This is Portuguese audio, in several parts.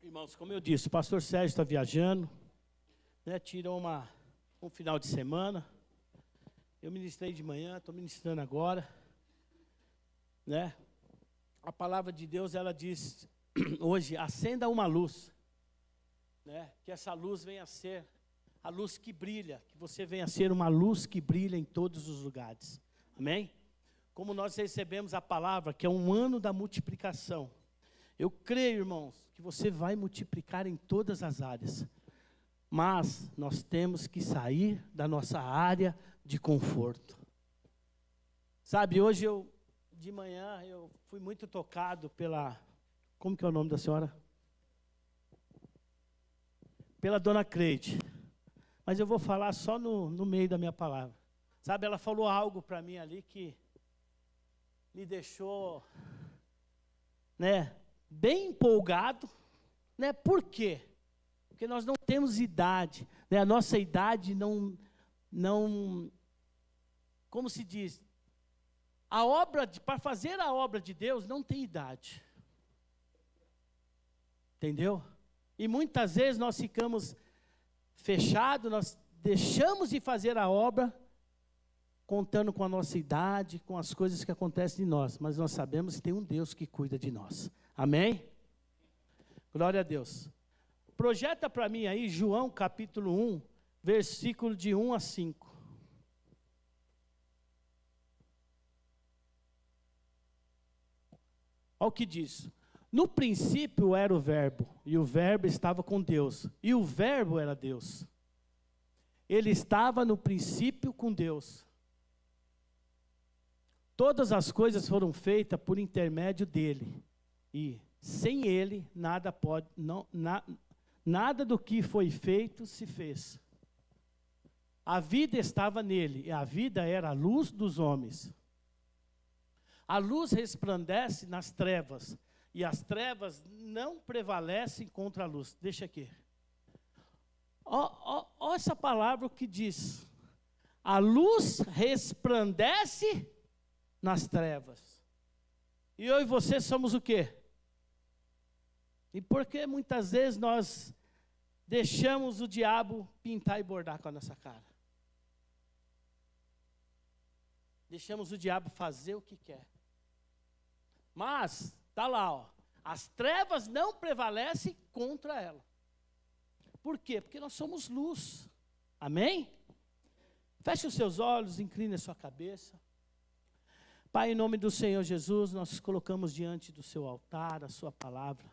Irmãos, como eu disse, o pastor Sérgio está viajando, né, tirou um final de semana. Eu ministrei de manhã, estou ministrando agora, né? A palavra de Deus, ela diz hoje, acenda uma luz, né? Que essa luz venha a ser a luz que brilha, que você venha a ser uma luz que brilha em todos os lugares, amém? Como nós recebemos a palavra, que é um ano da multiplicação, eu creio, irmãos, que você vai multiplicar em todas as áreas, mas nós temos que sair da nossa área de conforto. Sabe, hoje de manhã, eu fui muito tocado como que é o nome da senhora? Pela dona Creide. Mas eu vou falar só no meio da minha palavra. Sabe, ela falou algo para mim ali que me deixou, né, bem empolgado, né? Por quê? Porque nós não temos idade, né? A nossa idade não, como se diz, para fazer a obra de Deus não tem idade. Entendeu? E muitas vezes nós ficamos fechados, nós deixamos de fazer a obra, contando com a nossa idade, com as coisas que acontecem de nós, mas nós sabemos que tem um Deus que cuida de nós. Amém? Glória a Deus. Projeta para mim aí João capítulo 1, versículo de 1 a 5. Olha o que diz. No princípio era o verbo, e o verbo estava com Deus, e o verbo era Deus. Ele estava no princípio com Deus. Todas as coisas foram feitas por intermédio dele, e sem ele nada do que foi feito se fez. A vida estava nele, e a vida era a luz dos homens. A luz resplandece nas trevas, e as trevas não prevalecem contra a luz. Deixa aqui. Ó essa palavra que diz. A luz resplandece nas trevas. E eu e você somos o quê? E por que muitas vezes nós deixamos o diabo pintar e bordar com a nossa cara? Deixamos o diabo fazer o que quer. Mas, está lá, ó, as trevas não prevalecem contra ela. Por quê? Porque nós somos luz. Amém? Feche os seus olhos, incline a sua cabeça. Pai, em nome do Senhor Jesus, nós colocamos diante do seu altar a sua palavra.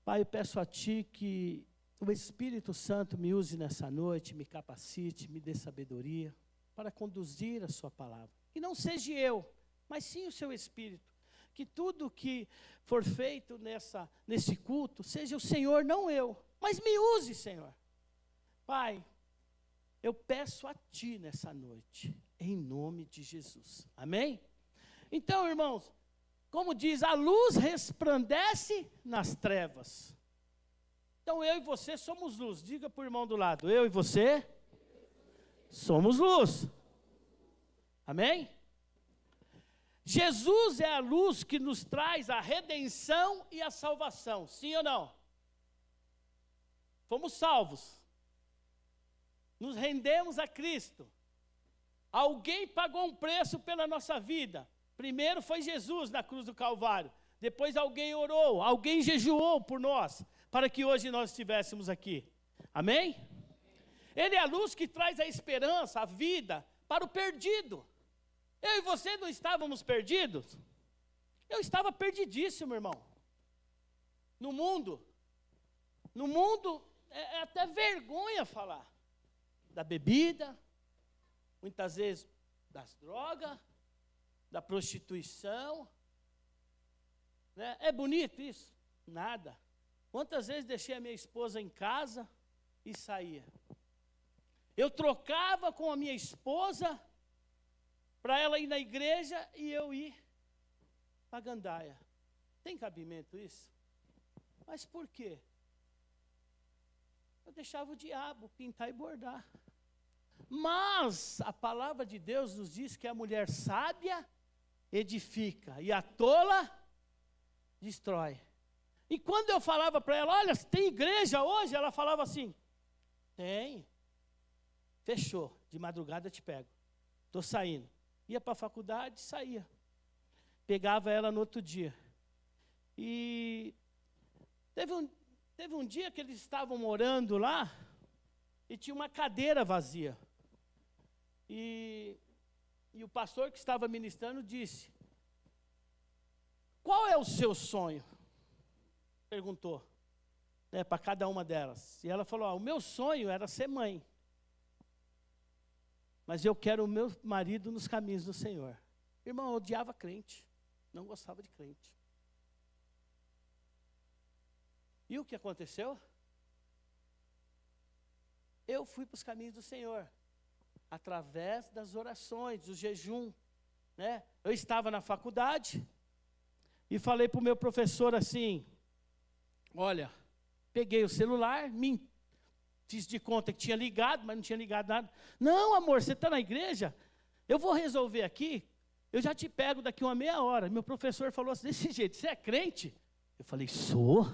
Pai, eu peço a Ti que o Espírito Santo me use nessa noite, me capacite, me dê sabedoria para conduzir a sua palavra. Que não seja eu, mas sim o seu Espírito. Que tudo que for feito nesse culto, seja o Senhor, não eu, mas me use, Senhor. Pai, eu peço a Ti nessa noite, em nome de Jesus. Amém? Então, irmãos, como diz, a luz resplandece nas trevas. Então, eu e você somos luz. Diga para o irmão do lado, eu e você somos luz. Amém? Jesus é a luz que nos traz a redenção e a salvação. Sim ou não? Fomos salvos. Nos rendemos a Cristo. Alguém pagou um preço pela nossa vida. Primeiro foi Jesus na cruz do Calvário. Depois alguém orou, alguém jejuou por nós, para que hoje nós estivéssemos aqui. Amém? Ele é a luz que traz a esperança, a vida para o perdido. Eu e você não estávamos perdidos? Eu estava perdidíssimo, irmão. No mundo é até vergonha falar da bebida, muitas vezes das drogas, da prostituição, né? É bonito isso? Nada. Quantas vezes deixei a minha esposa em casa e saía? Eu trocava com a minha esposa para ela ir na igreja e eu ir para a gandaia. Tem cabimento isso? Mas por quê? Eu deixava o diabo pintar e bordar. Mas a palavra de Deus nos diz que a mulher sábia edifica e a tola destrói. E quando eu falava para ela, olha, tem igreja hoje? Ela falava assim, tem. Fechou, de madrugada eu te pego. Estou saindo. Ia para a faculdade, saía. Pegava ela no outro dia. E teve um dia que eles estavam morando lá, e tinha uma cadeira vazia. E o pastor que estava ministrando disse, qual é o seu sonho? Perguntou, né, para cada uma delas. E ela falou, o meu sonho era ser mãe. Mas eu quero o meu marido nos caminhos do Senhor. Irmão, eu odiava crente. Não gostava de crente. E o que aconteceu? Eu fui para os caminhos do Senhor. Através das orações, do jejum. Né? Eu estava na faculdade e falei para o meu professor assim, olha, peguei o celular, fiz de conta que tinha ligado, mas não tinha ligado nada. Não, amor, você está na igreja? Eu vou resolver aqui, eu já te pego daqui uma meia hora. Meu professor falou assim, desse jeito, você é crente? Eu falei, sou?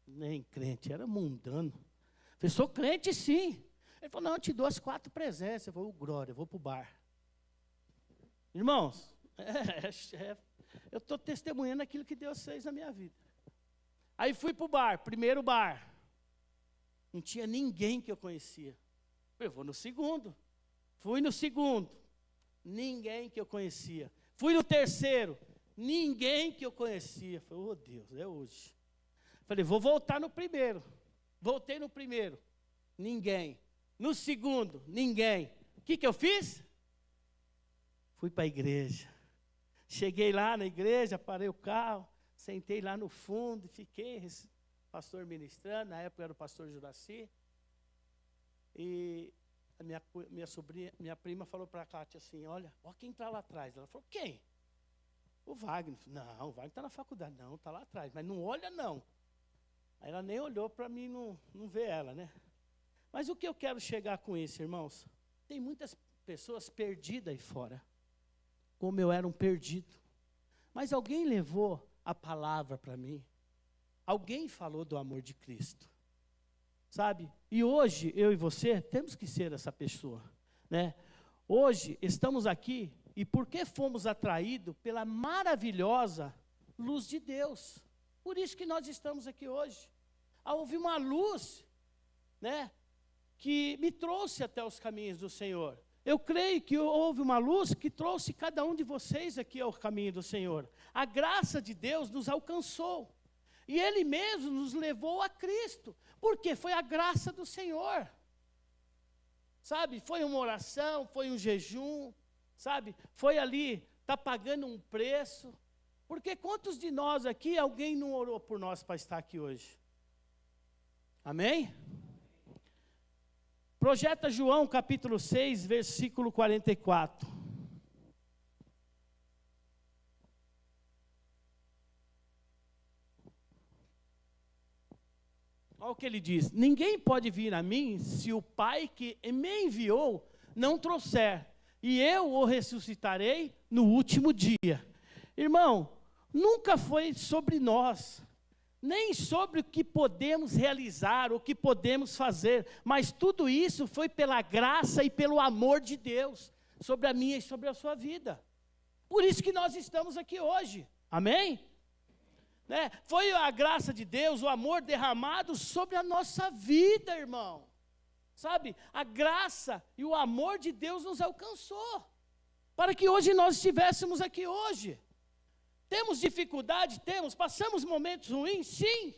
Nem crente, era mundano. Eu falei, sou crente sim. Ele falou, não, eu te dou as 4 presenças. Eu falei, glória, eu vou para o bar. Irmãos, eu estou testemunhando aquilo que Deus fez na minha vida. Aí fui para o bar, primeiro bar. Não tinha ninguém que eu conhecia. Eu vou no segundo. Fui no segundo. Ninguém que eu conhecia. Fui no terceiro. Ninguém que eu conhecia. Falei, oh Deus, é hoje. Falei, vou voltar no primeiro. Voltei no primeiro. Ninguém. No segundo, ninguém. O que eu fiz? Fui para a igreja. Cheguei lá na igreja, parei o carro, sentei lá no fundo e fiquei, pastor ministrando, na época era o pastor Juraci. E a minha prima falou para a Cátia assim, olha quem está lá atrás. Ela falou, quem? O Wagner. Não, o Wagner está na faculdade. Não, está lá atrás, mas não olha não. Aí ela nem olhou para mim não ver ela, né? Mas o que eu quero chegar com isso, irmãos? Tem muitas pessoas perdidas aí fora, como eu era um perdido. Mas alguém levou a palavra para mim. Alguém falou do amor de Cristo. Sabe? E hoje, eu e você, temos que ser essa pessoa, né? Hoje, estamos aqui, e porque fomos atraídos pela maravilhosa luz de Deus. Por isso que nós estamos aqui hoje. Houve uma luz, né, que me trouxe até os caminhos do Senhor. Eu creio que houve uma luz que trouxe cada um de vocês aqui ao caminho do Senhor. A graça de Deus nos alcançou. E Ele mesmo nos levou a Cristo. Porque foi a graça do Senhor. Sabe, foi uma oração, foi um jejum, sabe, foi ali, está pagando um preço. Porque quantos de nós aqui, alguém não orou por nós para estar aqui hoje? Amém? Projeta João capítulo 6, versículo 44. Olha o que ele diz, ninguém pode vir a mim se o Pai que me enviou não trouxer, e eu o ressuscitarei no último dia. Irmão, nunca foi sobre nós, nem sobre o que podemos realizar, o que podemos fazer, mas tudo isso foi pela graça e pelo amor de Deus, sobre a minha e sobre a sua vida. Por isso que nós estamos aqui hoje, amém? Né? Foi a graça de Deus, o amor derramado sobre a nossa vida, irmão. Sabe, a graça e o amor de Deus nos alcançou, para que hoje nós estivéssemos aqui hoje. Temos dificuldade? Temos. Passamos momentos ruins? Sim.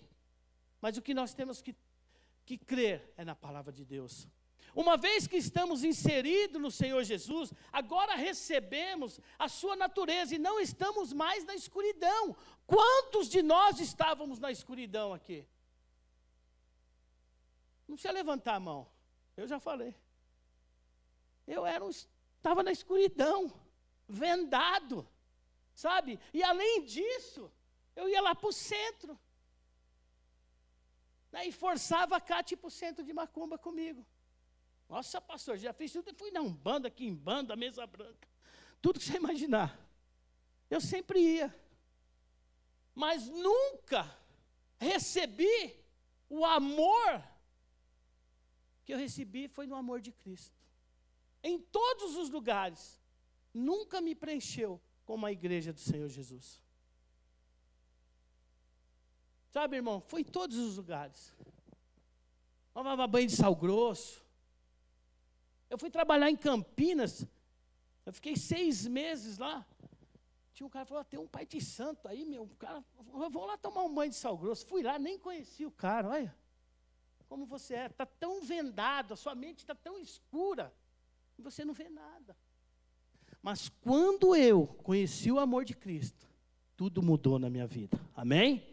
Mas o que nós temos que crer é na palavra de Deus. Uma vez que estamos inseridos no Senhor Jesus, agora recebemos a sua natureza e não estamos mais na escuridão. Quantos de nós estávamos na escuridão aqui? Não precisa levantar a mão. Eu já falei. Eu estava na escuridão, vendado. Sabe? E além disso, eu ia lá para o centro. Né, e forçava a Cátia para o centro de macumba comigo. Nossa, pastor, já fiz tudo. Eu fui na Umbanda, aqui em banda, mesa branca. Tudo que você imaginar. Eu sempre ia. mas nunca recebi o amor que eu recebi foi no amor de Cristo. Em todos os lugares, nunca me preencheu como a igreja do Senhor Jesus. Sabe, irmão, foi em todos os lugares. Tomava banho de sal grosso. Eu fui trabalhar em Campinas, eu fiquei 6 meses lá. Tinha um cara que falou, tem um pai de santo aí, meu. O cara, vamos lá tomar um banho de sal grosso. Fui lá, nem conheci o cara, olha. Como você é, está tão vendado, a sua mente está tão escura, e você não vê nada. Mas quando eu conheci o amor de Cristo, tudo mudou na minha vida, amém?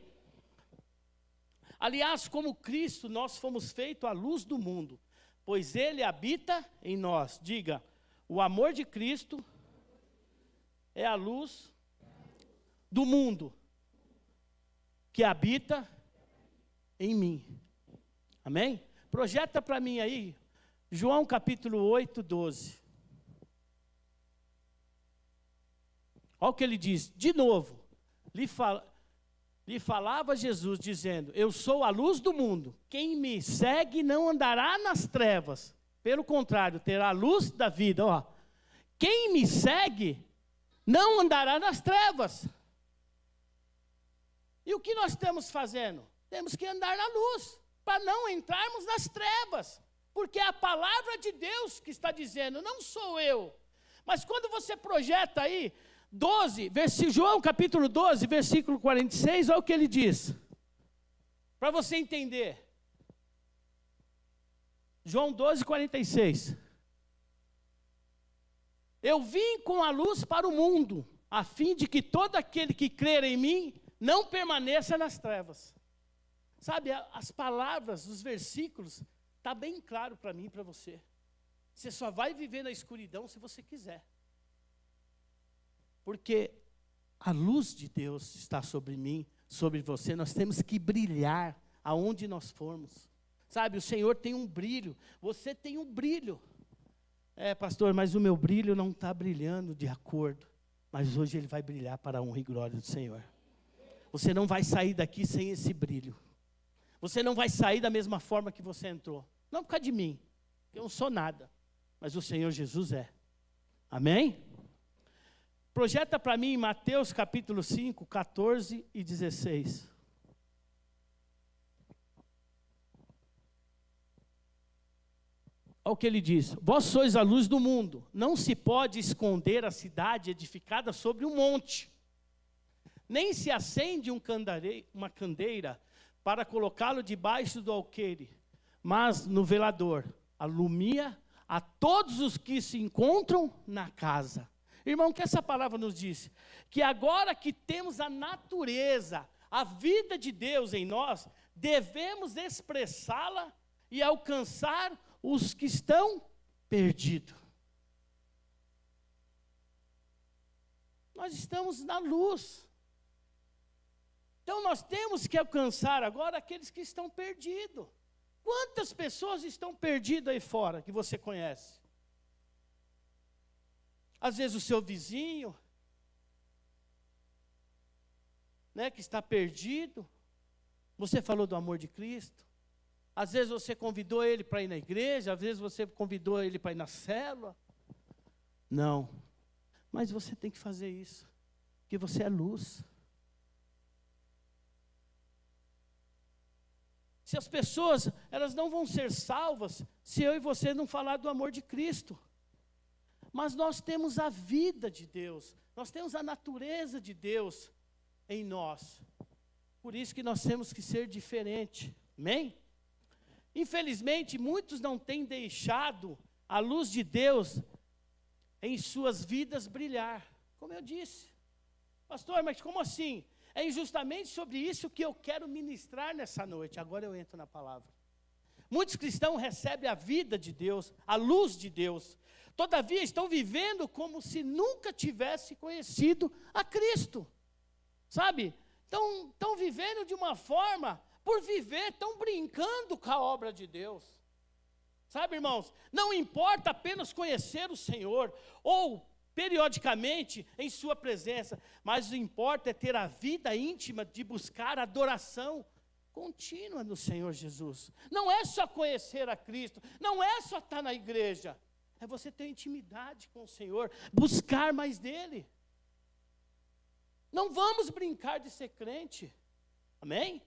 Aliás, como Cristo, nós fomos feitos a luz do mundo, pois Ele habita em nós. Diga, o amor de Cristo é a luz do mundo, que habita em mim. Amém? Projeta para mim aí, João capítulo 8, 12. Olha o que ele diz, de novo, lhe falava Jesus dizendo, eu sou a luz do mundo, quem me segue não andará nas trevas, pelo contrário, terá a luz da vida. Ó. Quem me segue não andará nas trevas. E o que nós estamos fazendo? Temos que andar na luz, para não entrarmos nas trevas, porque é a palavra de Deus que está dizendo, não sou eu. Mas quando você projeta aí, João capítulo 12, versículo 46, olha o que ele diz, para você entender. João 12, 46. Eu vim com a luz para o mundo, a fim de que todo aquele que crer em mim, não permaneça nas trevas. Sabe, as palavras, os versículos, está bem claro para mim e para você. Você só vai viver na escuridão se você quiser. Porque a luz de Deus está sobre mim, sobre você. Nós temos que brilhar aonde nós formos. Sabe, o Senhor tem um brilho, você tem um brilho. Pastor, mas o meu brilho não está brilhando de acordo. Mas hoje ele vai brilhar para a honra e glória do Senhor. Você não vai sair daqui sem esse brilho. Você não vai sair da mesma forma que você entrou. Não por causa de mim, eu não sou nada. Mas o Senhor Jesus é. Amém? Projeta para mim Mateus capítulo 5, 14 e 16. Olha o que ele diz. Vós sois a luz do mundo. Não se pode esconder a cidade edificada sobre um monte. Nem se acende uma candeira para colocá-lo debaixo do alqueire, mas no velador, alumia a todos os que se encontram na casa. Irmão, o que essa palavra nos diz? Que agora que temos a natureza, a vida de Deus em nós, devemos expressá-la e alcançar os que estão perdidos. Nós estamos na luz. Então nós temos que alcançar agora aqueles que estão perdidos. Quantas pessoas estão perdidas aí fora que você conhece? Às vezes o seu vizinho, né, que está perdido. Você falou do amor de Cristo. Às vezes você convidou ele para ir na igreja, às vezes você convidou ele para ir na célula. Não, mas você tem que fazer isso, porque você é luz. Se as pessoas, elas não vão ser salvas, se eu e você não falar do amor de Cristo. Mas nós temos a vida de Deus, nós temos a natureza de Deus em nós. Por isso que nós temos que ser diferente, amém? Infelizmente, muitos não têm deixado a luz de Deus em suas vidas brilhar. Como eu disse, pastor, mas como assim? É justamente sobre isso que eu quero ministrar nessa noite. Agora eu entro na palavra. Muitos cristãos recebem a vida de Deus, a luz de Deus. Todavia estão vivendo como se nunca tivesse conhecido a Cristo. Sabe? Estão vivendo de uma forma, por viver, estão brincando com a obra de Deus. Sabe, irmãos? Não importa apenas conhecer o Senhor, ou periodicamente em sua presença, mas o importa é ter a vida íntima de buscar adoração contínua no Senhor Jesus. Não é só conhecer a Cristo, não é só estar na igreja, é você ter intimidade com o Senhor, buscar mais dele. Não vamos brincar de ser crente, amém?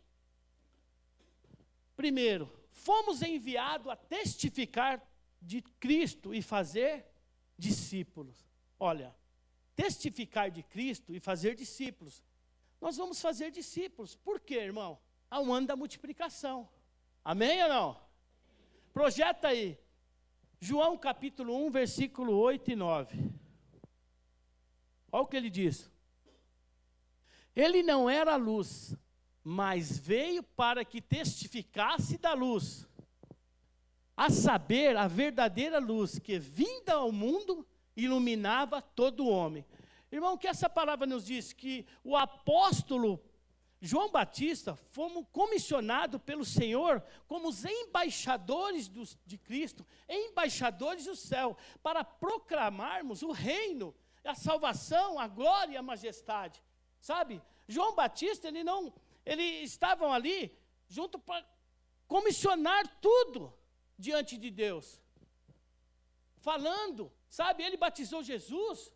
Primeiro, fomos enviados a testificar de Cristo e fazer discípulos. Olha, testificar de Cristo e fazer discípulos. Nós vamos fazer discípulos. Por quê, irmão? Há um ano da multiplicação. Amém ou não? Projeta aí. João capítulo 1, versículo 8 e 9. Olha o que ele diz. Ele não era a luz, mas veio para que testificasse da luz, a saber, a verdadeira luz que, vinda ao mundo, iluminava todo homem. Irmão, o que essa palavra nos diz? Que o apóstolo João Batista fomos comissionados pelo Senhor como os embaixadores de Cristo, embaixadores do céu, para proclamarmos o reino, a salvação, a glória e a majestade. Sabe? João Batista, eles estavam ali junto para comissionar tudo diante de Deus. Falando, sabe? Ele batizou Jesus.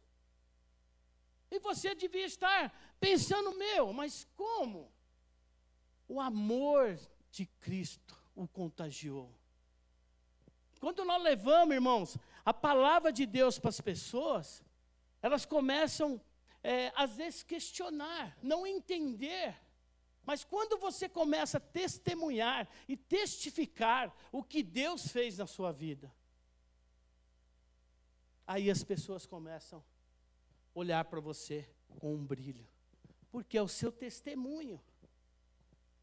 E você devia estar pensando, mas como? O amor de Cristo o contagiou. Quando nós levamos, irmãos, a palavra de Deus para as pessoas, elas começam, às vezes, questionar, não entender. Mas quando você começa a testemunhar e testificar o que Deus fez na sua vida, aí as pessoas começam a olhar para você com um brilho, porque é o seu testemunho.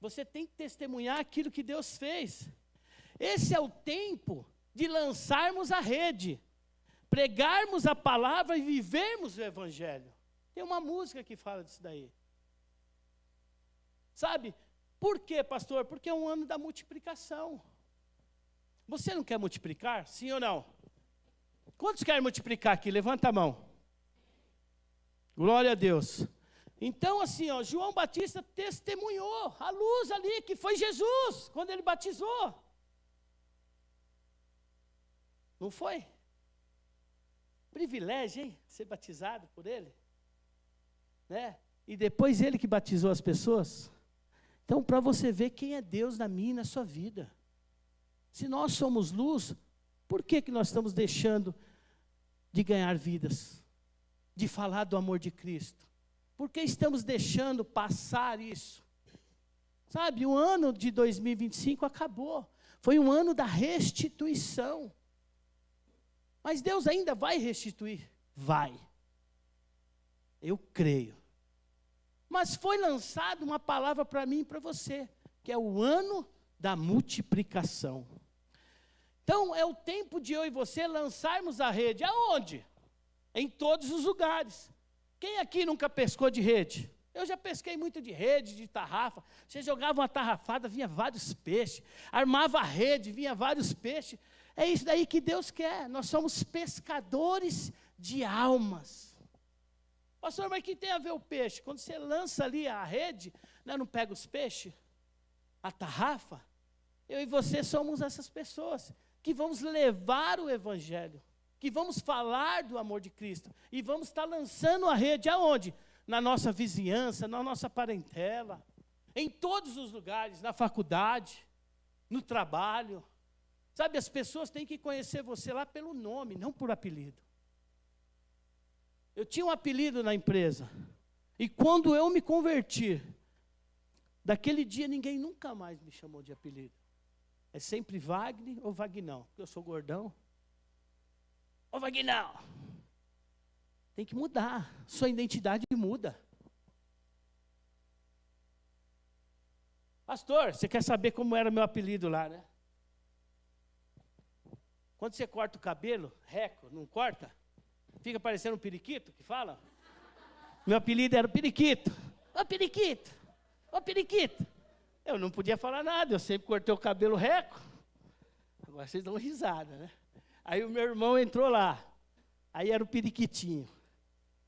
Você tem que testemunhar aquilo que Deus fez. Esse é o tempo de lançarmos a rede, pregarmos a palavra e vivermos o evangelho. Tem uma música que fala disso daí. Sabe? Por quê, pastor? Porque é um ano da multiplicação. Você não quer multiplicar? Sim ou não? Quantos querem multiplicar aqui? Levanta a mão. Glória a Deus. Então, assim, João Batista testemunhou a luz ali, que foi Jesus, quando ele batizou. Não foi? Privilégio, hein? Ser batizado por ele. Né? E depois ele que batizou as pessoas. Então, para você ver quem é Deus na minha e na sua vida. Se nós somos luz, por que nós estamos deixando de ganhar vidas? De falar do amor de Cristo? Por que estamos deixando passar isso? Sabe, o ano de 2025 acabou. Foi um ano da restituição. Mas Deus ainda vai restituir? Vai. Eu creio. Mas foi lançada uma palavra para mim e para você, que é o ano da multiplicação. Então, é o tempo de eu e você lançarmos a rede. Aonde? Em todos os lugares. Quem aqui nunca pescou de rede? Eu já pesquei muito de rede, de tarrafa. Você jogava uma tarrafada, vinha vários peixes. Armava a rede, vinha vários peixes. É isso daí que Deus quer. Nós somos pescadores de almas. Pastor, mas o que tem a ver o peixe? Quando você lança ali a rede, né, não pega os peixes, a tarrafa. Eu e você somos essas pessoas que vamos levar o evangelho, que vamos falar do amor de Cristo, e vamos estar lançando a rede aonde? Na nossa vizinhança, na nossa parentela, em todos os lugares, na faculdade, no trabalho. Sabe, as pessoas têm que conhecer você lá pelo nome, não por apelido. Eu tinha um apelido na empresa, e quando eu me converti, daquele dia ninguém nunca mais me chamou de apelido. É sempre Wagner ou Vagnão, porque eu sou gordão. Ô Vagnão, tem que mudar, sua identidade muda. Pastor, você quer saber como era meu apelido lá, né? Quando você corta o cabelo, reco, não corta? Fica parecendo um periquito que fala? Meu apelido era o Periquito. Ô Periquito, ô Periquito. Eu não podia falar nada, eu sempre cortei o cabelo reco. Agora vocês dão risada, né? Aí o meu irmão entrou lá. Aí era o Periquitinho.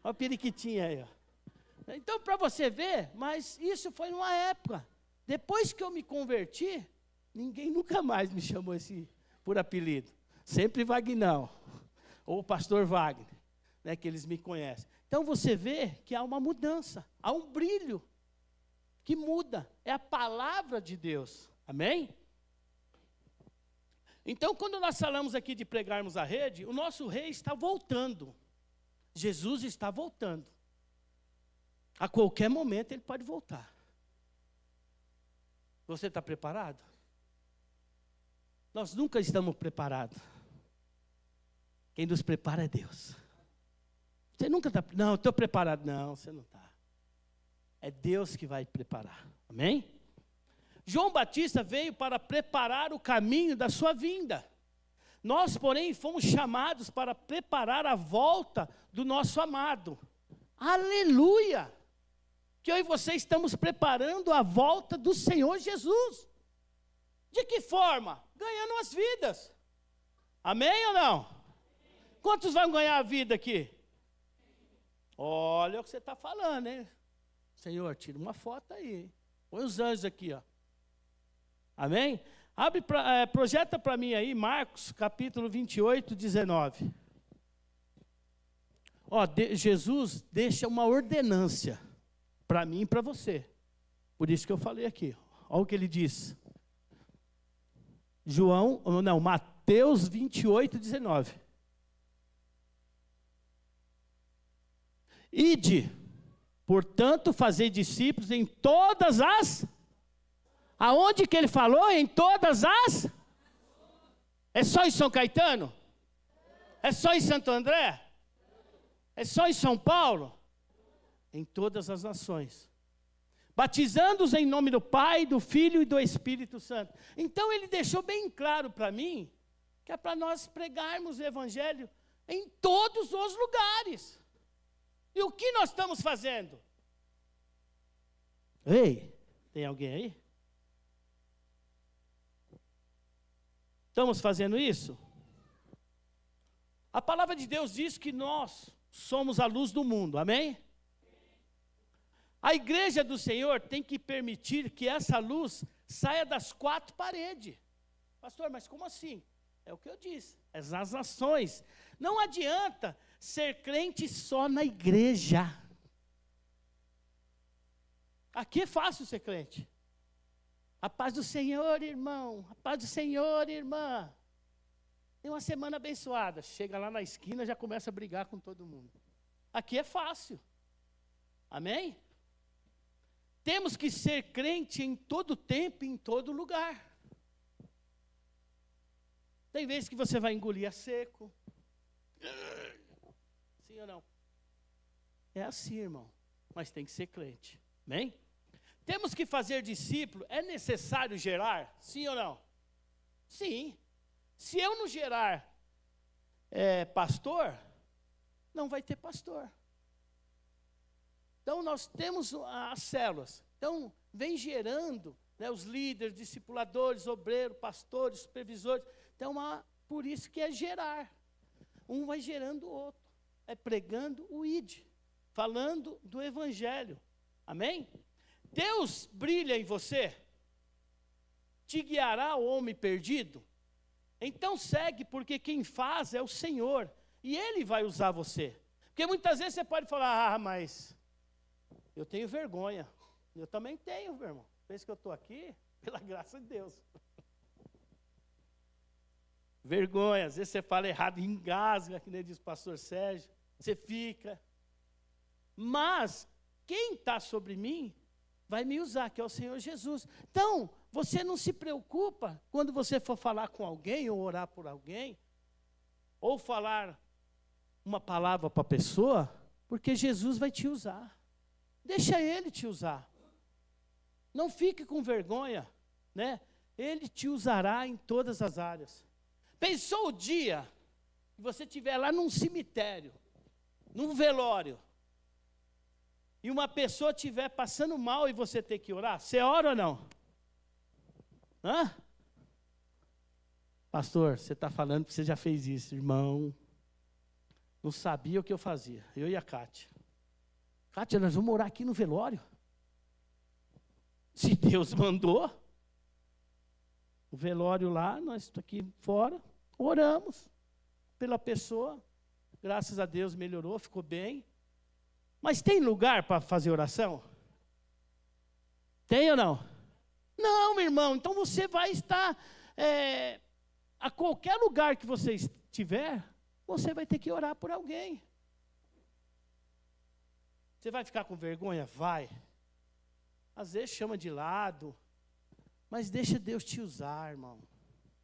Olha o periquitinho aí, ó. Então, para você ver, mas isso foi numa época. Depois que eu me converti, ninguém nunca mais me chamou por apelido. Sempre Vagnão, ou o pastor Wagner, né, que eles me conhecem. Então, você vê que há uma mudança, há um brilho que muda. É a palavra de Deus. Amém? Então, quando nós falamos aqui de pregarmos a rede, o nosso rei está voltando. Jesus está voltando. A qualquer momento ele pode voltar. Você está preparado? Nós nunca estamos preparados. Quem nos prepara é Deus. Você nunca está, não, estou preparado. Não, você não está. É Deus que vai preparar. Amém? João Batista veio para preparar o caminho da sua vinda. Nós, porém, fomos chamados para preparar a volta do nosso amado. Aleluia! Que eu e você estamos preparando a volta do Senhor Jesus. De que forma? Ganhando as vidas. Amém ou não? Quantos vão ganhar a vida aqui? Olha o que você está falando, hein? Senhor, tira uma foto aí. Põe os anjos aqui, ó. Amém? Projeta para mim aí, Marcos, capítulo 28, 19. Ó, Jesus deixa uma ordenância para mim e para você. Por isso que eu falei aqui. Olha o que ele diz. Mateus 28, 19. Ide, portanto, fazei discípulos em todas as... Aonde que ele falou? Em todas as... É só em São Caetano? É só em Santo André? É só em São Paulo? Em todas as nações. Batizando-os em nome do Pai, do Filho e do Espírito Santo. Então ele deixou bem claro para mim, que é para nós pregarmos o Evangelho em todos os lugares. E o que nós estamos fazendo? Ei, tem alguém aí? Estamos fazendo isso? A palavra de Deus diz que nós somos a luz do mundo, amém? A igreja do Senhor tem que permitir que essa luz saia das quatro paredes. Pastor, mas como assim? É o que eu disse, as ações. Não adianta ser crente só na igreja. Aqui é fácil ser crente. A paz do Senhor, irmão. A paz do Senhor, irmã. Tem uma semana abençoada. Chega lá na esquina, já começa a brigar com todo mundo. Aqui é fácil. Amém? Temos que ser crente em todo tempo, em todo lugar. Tem vezes que você vai engolir a seco. Sim ou não? É assim, irmão. Mas tem que ser crente. Amém? Temos que fazer discípulo. É necessário gerar? Sim ou não? Sim. Se eu não gerar pastor, não vai ter pastor. Então, nós temos as células. Então, vem gerando, né, os líderes, discipuladores, obreiros, pastores, supervisores. Então, por isso que é gerar. Um vai gerando o outro. É pregando o ID. Falando do Evangelho. Amém? Deus brilha em você. Te guiará o homem perdido. Então, segue, porque quem faz é o Senhor. E Ele vai usar você. Porque muitas vezes você pode falar, mas... eu tenho vergonha. Eu também tenho, meu irmão. Pensa que eu estou aqui, pela graça de Deus. Vergonha. Às vezes você fala errado, engasga, que nem diz o pastor Sérgio. Você fica. Mas, quem está sobre mim, vai me usar, que é o Senhor Jesus. Então, você não se preocupa quando você for falar com alguém, ou orar por alguém, ou falar uma palavra para a pessoa, porque Jesus vai te usar. Deixa Ele te usar. Não fique com vergonha, né? Ele te usará em todas as áreas. Pensou o dia que você estiver lá num cemitério, num velório, e uma pessoa estiver passando mal e você ter que orar? Você ora ou não? Hã? Pastor, você está falando que você já fez isso, irmão. Não sabia o que eu fazia, eu e a Kátia. Kátia, nós vamos orar aqui no velório. Se Deus mandou. O velório lá, nós estamos aqui fora, oramos pela pessoa. Graças a Deus melhorou, ficou bem. Mas tem lugar para fazer oração? Tem ou não? Não, meu irmão. Então você vai estar, a qualquer lugar que você estiver, você vai ter que orar por alguém. Você vai ficar com vergonha? Vai. Às vezes chama de lado, mas deixa Deus te usar, irmão,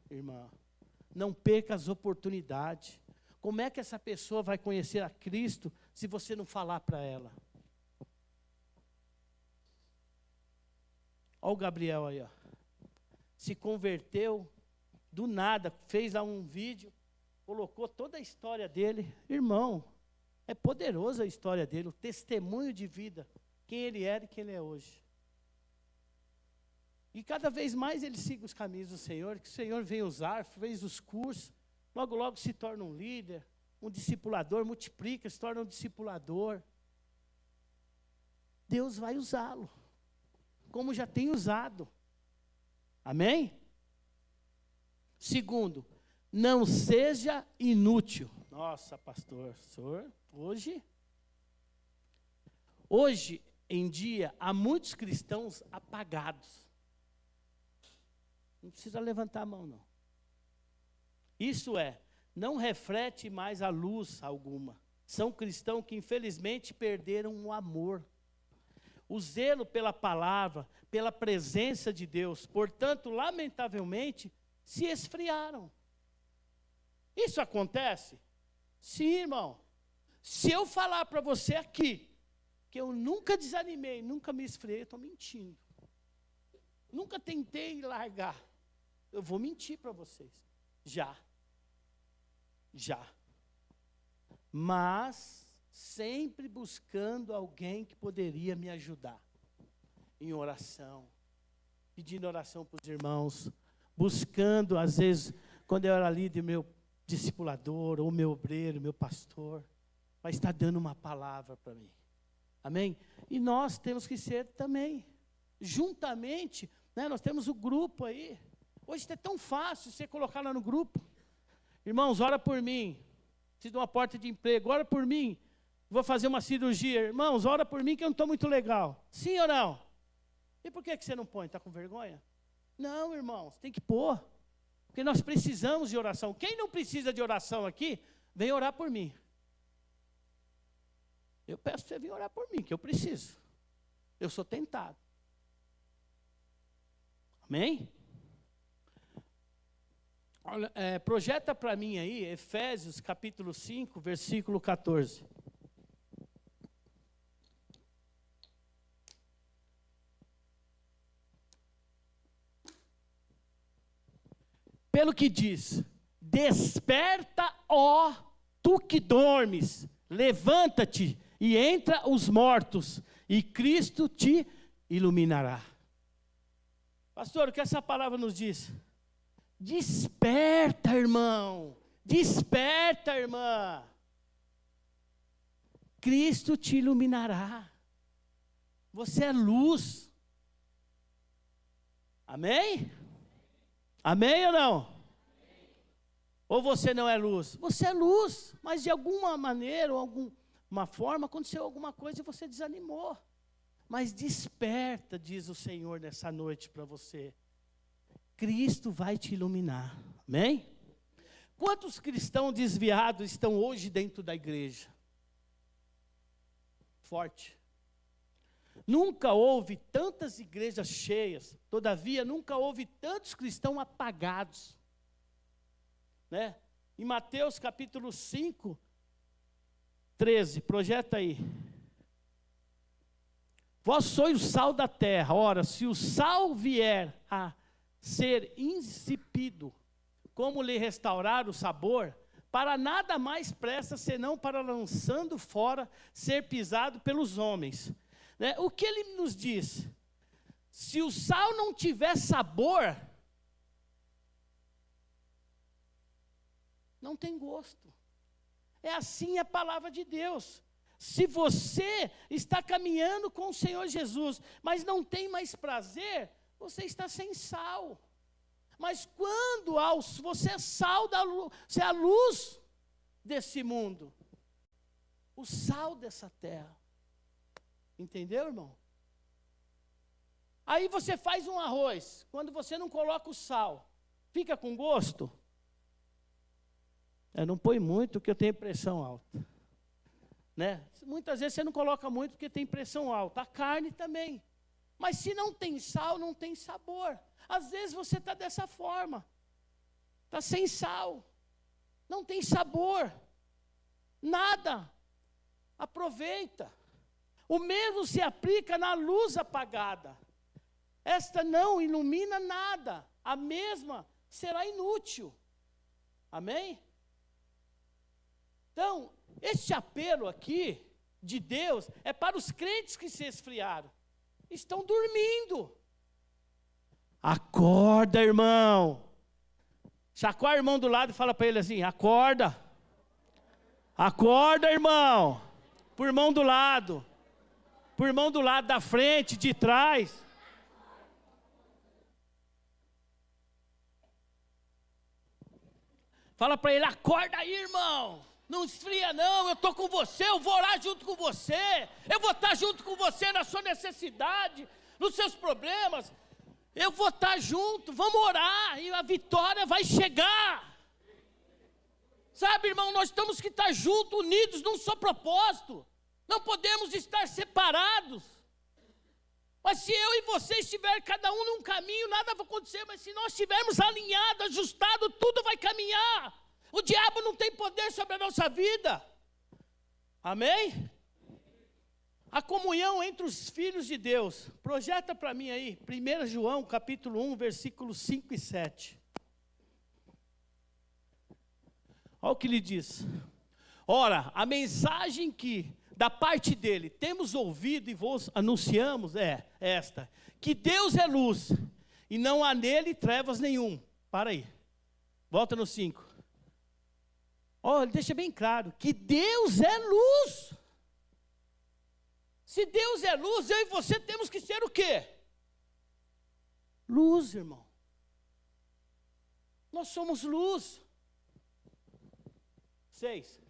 irmã. Não perca as oportunidades. Como é que essa pessoa vai conhecer a Cristo se você não falar para ela? Olha o Gabriel aí, ó. Se converteu, do nada, fez lá um vídeo, colocou toda a história dele. Irmão, é poderosa a história dele, o testemunho de vida, quem ele era e quem ele é hoje. E cada vez mais ele siga os caminhos do Senhor, que o Senhor vem usar, fez os cursos, logo, logo se torna um líder, um discipulador, multiplica, se torna um discipulador. Deus vai usá-lo, como já tem usado. Amém? Segundo, não seja inútil. Nossa, pastor, senhor, hoje em dia, há muitos cristãos apagados. Não precisa levantar a mão, não. Isso não reflete mais a luz alguma. São cristãos que infelizmente perderam o amor, o zelo pela palavra, pela presença de Deus. Portanto, lamentavelmente, se esfriaram. Isso acontece? Sim, irmão. Se eu falar para você aqui, que eu nunca desanimei, nunca me esfriei, eu estou mentindo. Nunca tentei largar. Eu vou mentir para vocês. Já. Mas sempre buscando alguém que poderia me ajudar. Em oração. Pedindo oração para os irmãos. Buscando, às vezes, quando eu era líder, meu discipulador, ou meu obreiro, meu pastor, vai estar dando uma palavra para mim. Amém? E nós temos que ser também. Juntamente, né, nós temos o grupo aí. Hoje é tão fácil você colocar lá no grupo. Irmãos, ora por mim. Preciso de uma porta de emprego. Ora por mim. Vou fazer uma cirurgia. Irmãos, ora por mim que eu não estou muito legal. Sim ou não? E por que você não põe? Está com vergonha? Não, irmãos, tem que pôr. Porque nós precisamos de oração. Quem não precisa de oração aqui, vem orar por mim. Eu peço para você vir orar por mim, que eu preciso. Eu sou tentado. Amém? Olha, projeta para mim aí, Efésios capítulo 5, versículo 14. Pelo que diz, desperta, ó, tu que dormes, levanta-te e entra os mortos, e Cristo te iluminará. Pastor, o que essa palavra nos diz? Desperta, irmão. Desperta, irmã. Cristo te iluminará. Você é luz. Amém? Amém ou não? Ou você não é luz? Você é luz, mas de alguma maneira, ou alguma forma, aconteceu alguma coisa e você desanimou. Mas desperta, diz o Senhor nessa noite para você. Cristo vai te iluminar. Amém? Quantos cristãos desviados estão hoje dentro da igreja? Forte. Nunca houve tantas igrejas cheias, todavia nunca houve tantos cristãos apagados. Né? Em Mateus capítulo 5, 13, projeta aí. Vós sois o sal da terra. Ora, se o sal vier a ser insípido, como lhe restaurar o sabor? Para nada mais presta, senão para lançando fora, ser pisado pelos homens. Né? O que ele nos diz? Se o sal não tiver sabor, não tem gosto. É assim a palavra de Deus. Se você está caminhando com o Senhor Jesus, mas não tem mais prazer, você está sem sal. Mas quando você é sal da luz, você é a luz desse mundo, o sal dessa terra. Entendeu, irmão? Aí você faz um arroz, quando você não coloca o sal, fica com gosto? Eu não põe muito porque eu tenho pressão alta. Né? Muitas vezes você não coloca muito porque tem pressão alta. A carne também. Mas se não tem sal, não tem sabor. Às vezes você está dessa forma. Está sem sal. Não tem sabor. Nada. Aproveita. O mesmo se aplica na luz apagada. Esta não ilumina nada. A mesma será inútil. Amém? Então, este apelo aqui de Deus é para os crentes que se esfriaram. Estão dormindo. Acorda, irmão. Chacoalha o irmão do lado e fala para ele assim: acorda. Acorda, irmão. Para o irmão do lado. Para o irmão do lado, da frente, de trás. Fala para ele: acorda aí, irmão. Não esfria não, eu estou com você, eu vou orar junto com você, eu vou estar junto com você na sua necessidade, nos seus problemas, eu vou estar junto, vamos orar, e a vitória vai chegar. Sabe, irmão, nós temos que estar juntos, unidos num só propósito, não podemos estar separados. Mas se eu e você estiver cada um num caminho, nada vai acontecer, mas se nós estivermos alinhados, ajustados, tudo vai caminhar. O diabo não tem poder sobre a nossa vida. Amém? A comunhão entre os filhos de Deus. Projeta para mim aí, 1 João capítulo 1, versículos 5 e 7. Olha o que ele diz. Ora, a mensagem que da parte dele temos ouvido e vos anunciamos é esta: que Deus é luz, e não há nele trevas nenhum. Para aí. Volta no 5. Olha, deixa bem claro, que Deus é luz. Se Deus é luz, eu e você temos que ser o quê? Luz, irmão. Nós somos luz. 6.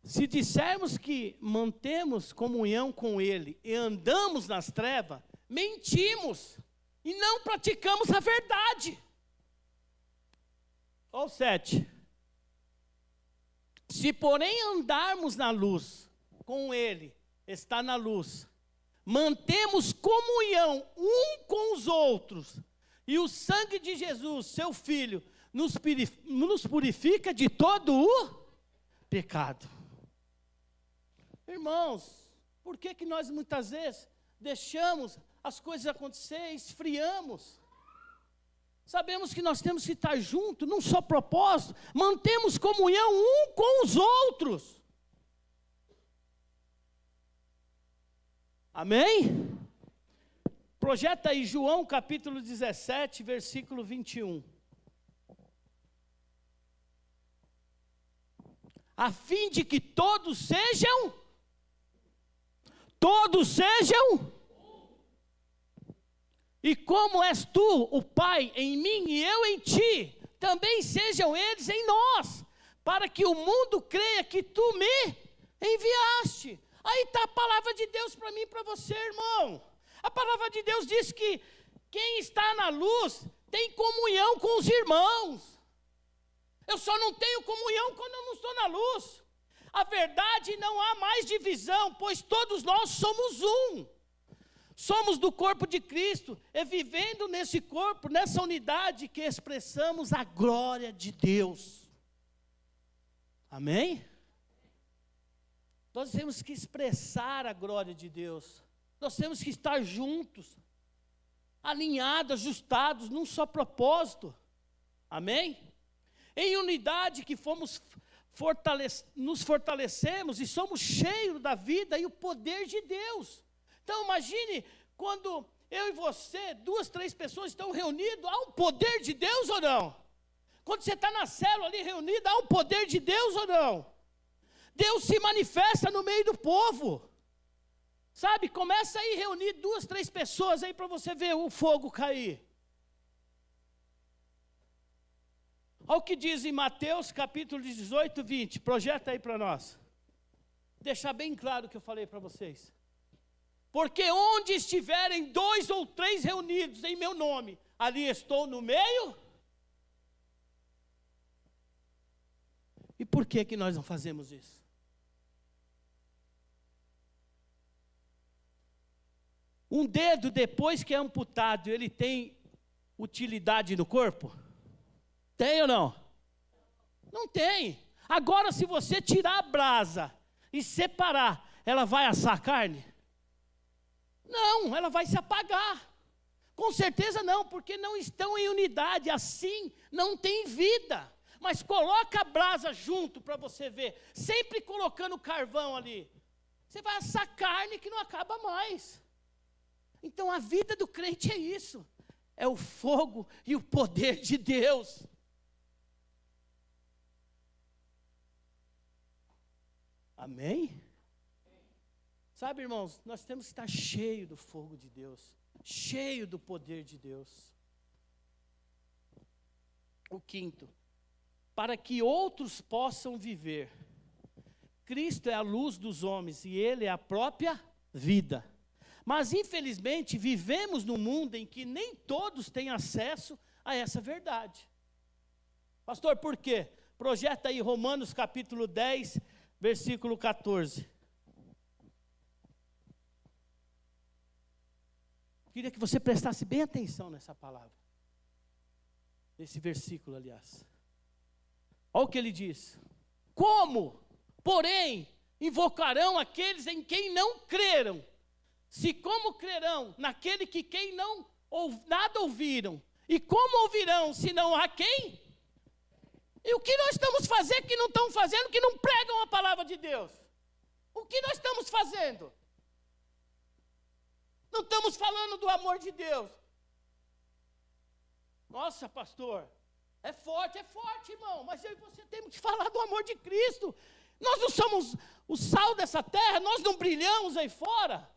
Se dissermos que mantemos comunhão com Ele e andamos nas trevas, mentimos e não praticamos a verdade. Olha o 7. Se porém andarmos na luz, com Ele, está na luz, mantemos comunhão um com os outros, e o sangue de Jesus, seu Filho, nos purifica de todo o pecado. Irmãos, por que nós muitas vezes deixamos as coisas acontecer, esfriamos? Sabemos que nós temos que estar juntos, num só propósito, mantemos comunhão um com os outros. Amém? Projeta aí João capítulo 17, versículo 21. A fim de que todos sejam e como és tu, o Pai, em mim e eu em ti, também sejam eles em nós, para que o mundo creia que tu me enviaste. Aí está a palavra de Deus para mim e para você, irmão. A palavra de Deus diz que quem está na luz tem comunhão com os irmãos. Eu só não tenho comunhão quando eu não estou na luz. A verdade, não há mais divisão, pois todos nós somos um. Somos do corpo de Cristo, e vivendo nesse corpo, nessa unidade, que expressamos a glória de Deus. Amém? Nós temos que expressar a glória de Deus. Nós temos que estar juntos, alinhados, ajustados, num só propósito. Amém? Em unidade que nos fortalecemos e somos cheios da vida e o poder de Deus. Então imagine quando eu e você, 2, 3 pessoas estão reunidas, há um poder de Deus ou não? Quando você está na célula ali reunida, há um poder de Deus ou não? Deus se manifesta no meio do povo. Sabe, começa aí a reunir 2, 3 pessoas aí para você ver o fogo cair. Olha o que diz em Mateus capítulo 18, 20. Projeta aí para nós. Deixar bem claro o que eu falei para vocês. Porque onde estiverem 2 ou 3 reunidos em meu nome, ali estou no meio. E por que nós não fazemos isso? Um dedo, depois que é amputado, ele tem utilidade no corpo? Tem ou não? Não tem. Agora, se você tirar a brasa e separar, ela vai assar a carne? Não, ela vai se apagar. Com certeza não, porque não estão em unidade, assim não tem vida. Mas coloca a brasa junto para você ver, sempre colocando carvão ali. Você vai assar carne que não acaba mais. Então a vida do crente é isso, é o fogo e o poder de Deus. Amém? Sabe, irmãos, nós temos que estar cheio do fogo de Deus, cheio do poder de Deus. O 5º, para que outros possam viver. Cristo é a luz dos homens e Ele é a própria vida. Mas, infelizmente, vivemos num mundo em que nem todos têm acesso a essa verdade. Pastor, por quê? Projeta aí Romanos capítulo 10, versículo 14. Queria que você prestasse bem atenção nessa palavra. Nesse versículo, aliás. Olha o que ele diz. Como, porém, invocarão aqueles em quem não creram? Se como crerão naquele que quem não nada ouviram? E como ouvirão se não há quem? E o que nós estamos fazendo que não estão fazendo, que não pregam a palavra de Deus? O que nós estamos fazendo? Não estamos falando do amor de Deus. Nossa, pastor, é forte, irmão, mas eu e você temos que falar do amor de Cristo. Nós não somos o sal dessa terra, nós não brilhamos aí fora.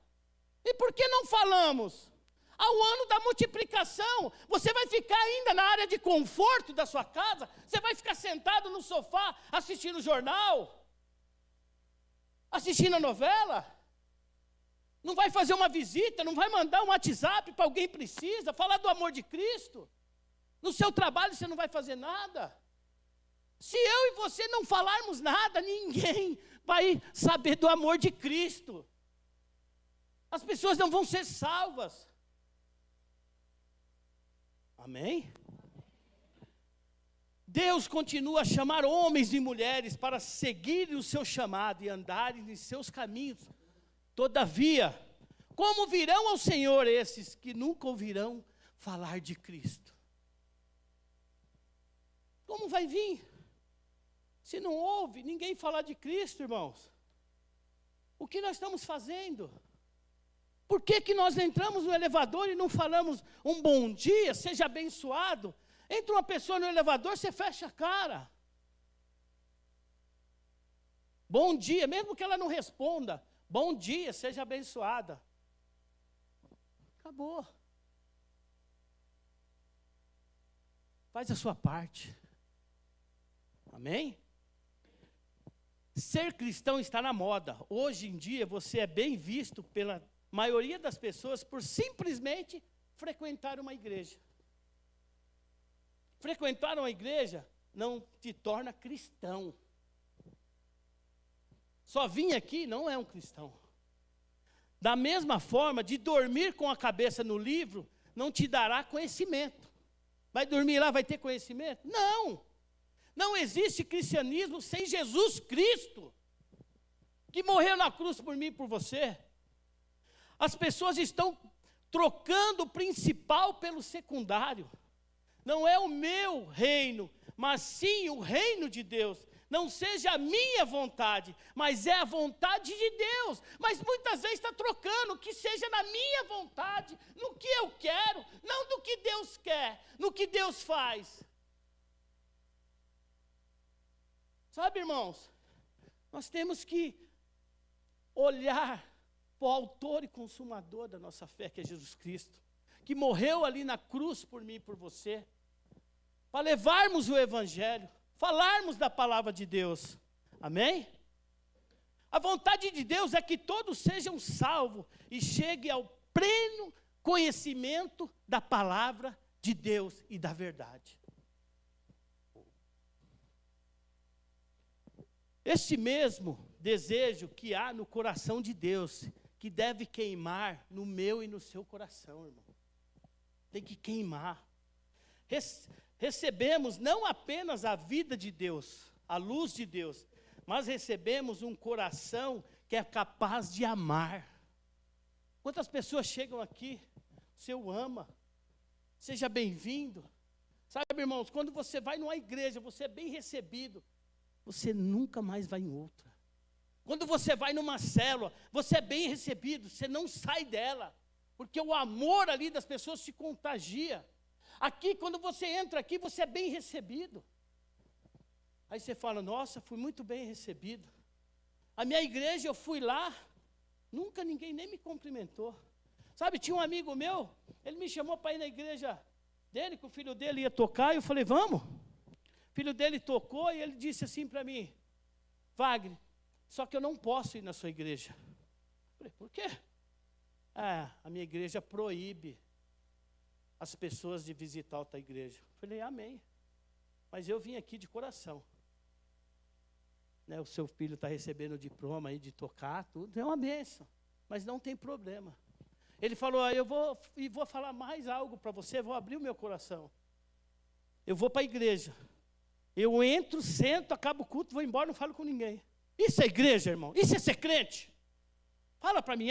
E por que não falamos? Ao ano da multiplicação, você vai ficar ainda na área de conforto da sua casa? Você vai ficar sentado no sofá, assistindo o jornal? Assistindo a novela? Não vai fazer uma visita, não vai mandar um WhatsApp para alguém que precisa, falar do amor de Cristo? No seu trabalho você não vai fazer nada? Se eu e você não falarmos nada, ninguém vai saber do amor de Cristo. As pessoas não vão ser salvas. Amém? Deus continua a chamar homens e mulheres para seguirem o seu chamado e andarem em seus caminhos. Todavia, como virão ao Senhor esses que nunca ouvirão falar de Cristo? Como vai vir? Se não ouve ninguém falar de Cristo, irmãos, o que nós estamos fazendo? Por que nós entramos no elevador e não falamos um bom dia, seja abençoado? Entra uma pessoa no elevador, você fecha a cara. Bom dia, mesmo que ela não responda. Bom dia, seja abençoada. Acabou. Faz a sua parte. Amém? Ser cristão está na moda. Hoje em dia você é bem visto pela maioria das pessoas por simplesmente frequentar uma igreja. Frequentar uma igreja não te torna cristão. Só vir aqui não é um cristão. Da mesma forma, de dormir com a cabeça no livro não te dará conhecimento. Vai dormir lá, vai ter conhecimento? Não. Não existe cristianismo sem Jesus Cristo, que morreu na cruz por mim e por você. As pessoas estão trocando o principal pelo secundário. Não é o meu reino, mas sim o reino de Deus. Não seja a minha vontade, mas é a vontade de Deus. Mas muitas vezes está trocando, que seja na minha vontade, no que eu quero, não do que Deus quer, no que Deus faz. Sabe, irmãos, nós temos que olhar para o autor e consumador da nossa fé, que é Jesus Cristo, que morreu ali na cruz por mim e por você, para levarmos o Evangelho, falarmos da palavra de Deus. Amém? A vontade de Deus é que todos sejam salvos e cheguem ao pleno conhecimento da palavra de Deus e da verdade. Este mesmo desejo que há no coração de Deus, que deve queimar no meu e no seu coração, irmão. Tem que queimar. Recebemos não apenas a vida de Deus, a luz de Deus, mas recebemos um coração que é capaz de amar. Quantas pessoas chegam aqui, o Senhor ama, seja bem-vindo. Sabe, irmãos, quando você vai numa igreja, você é bem recebido, você nunca mais vai em outra. Quando você vai numa célula, você é bem recebido, você não sai dela, porque o amor ali das pessoas te contagia. Aqui, quando você entra aqui, você é bem recebido. Aí você fala, nossa, fui muito bem recebido. A minha igreja, eu fui lá, nunca ninguém nem me cumprimentou. Sabe, tinha um amigo meu, ele me chamou para ir na igreja dele, que o filho dele ia tocar, e eu falei, vamos. O filho dele tocou e ele disse assim para mim, Wagner, só que eu não posso ir na sua igreja. Eu falei, por quê? A minha igreja proíbe as pessoas de visitar outra igreja. Eu falei, amém. Mas eu vim aqui de coração. Né, o seu filho está recebendo o diploma aí de tocar, tudo, é uma bênção, mas não tem problema. Ele falou, eu vou falar mais algo para você, vou abrir o meu coração. Eu vou para a igreja. Eu entro, sento, acabo o culto, vou embora, não falo com ninguém. Isso é igreja, irmão? Isso é ser crente? Fala para mim,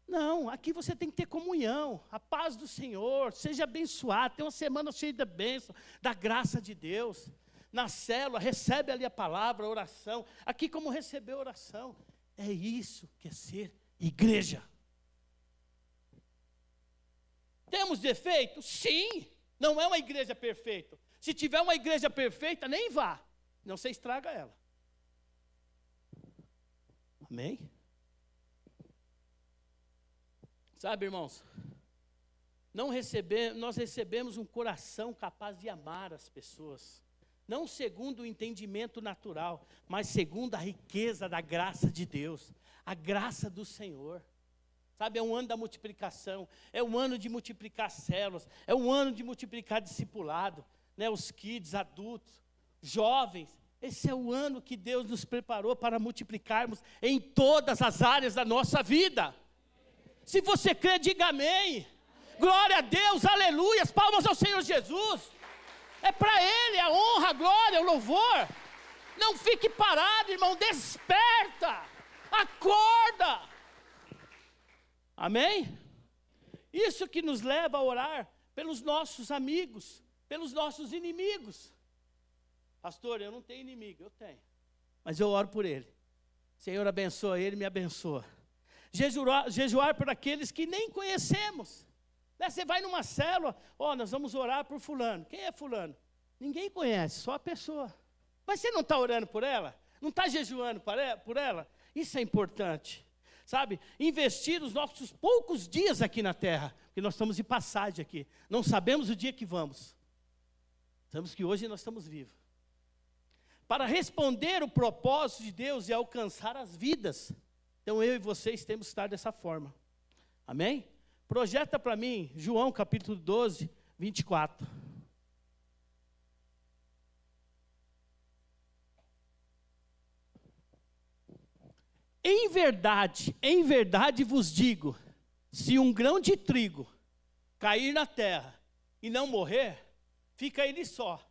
Não, aqui você tem que ter comunhão, a paz do Senhor, seja abençoado, tem uma semana cheia de bênção, da graça de Deus. Na célula, recebe ali a palavra, a oração. Aqui como receber oração. É isso que é ser igreja. Temos defeitos? Sim. Não é uma igreja perfeita. Se tiver uma igreja perfeita, nem vá. Não você estraga ela. Amém? Sabe, irmãos, nós recebemos um coração capaz de amar as pessoas. Não segundo o entendimento natural, mas segundo a riqueza da graça de Deus, a graça do Senhor. Sabe, é um ano da multiplicação, é um ano de multiplicar células, é um ano de multiplicar discipulado, né, os kids, adultos, jovens. Esse é o ano que Deus nos preparou para multiplicarmos em todas as áreas da nossa vida. Se você crê, diga amém. Glória a Deus, aleluia, palmas ao Senhor Jesus. É para Ele a honra, a glória, o louvor. Não fique parado, irmão, desperta, acorda. Amém? Isso que nos leva a orar pelos nossos amigos, pelos nossos inimigos. Pastor, eu não tenho inimigo, eu tenho. Mas eu oro por ele. Senhor, abençoa ele, me abençoa. Jejuar por aqueles que nem conhecemos. Você vai numa célula, nós vamos orar por fulano. Quem é fulano? Ninguém conhece, só a pessoa. Mas você não está orando por ela? Não está jejuando por ela? Isso é importante. Sabe? Investir os nossos poucos dias aqui na terra. Porque nós estamos de passagem aqui. Não sabemos o dia que vamos. Sabemos que hoje nós estamos vivos. Para responder o propósito de Deus e alcançar as vidas. Então eu e vocês temos que estar dessa forma. Amém? Projeta para mim, João capítulo 12, 24. Em verdade vos digo, se um grão de trigo cair na terra e não morrer, fica ele só.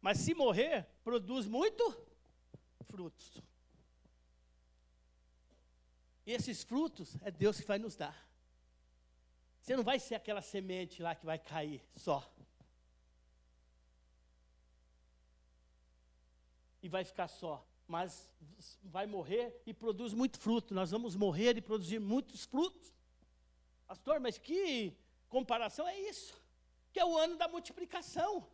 Mas se morrer, produz muito frutos. E esses frutos é Deus que vai nos dar. Você não vai ser aquela semente lá que vai cair só. E vai ficar só. Mas vai morrer e produz muito fruto. Nós vamos morrer e produzir muitos frutos. Pastor, mas que comparação é isso? Que é o ano da multiplicação.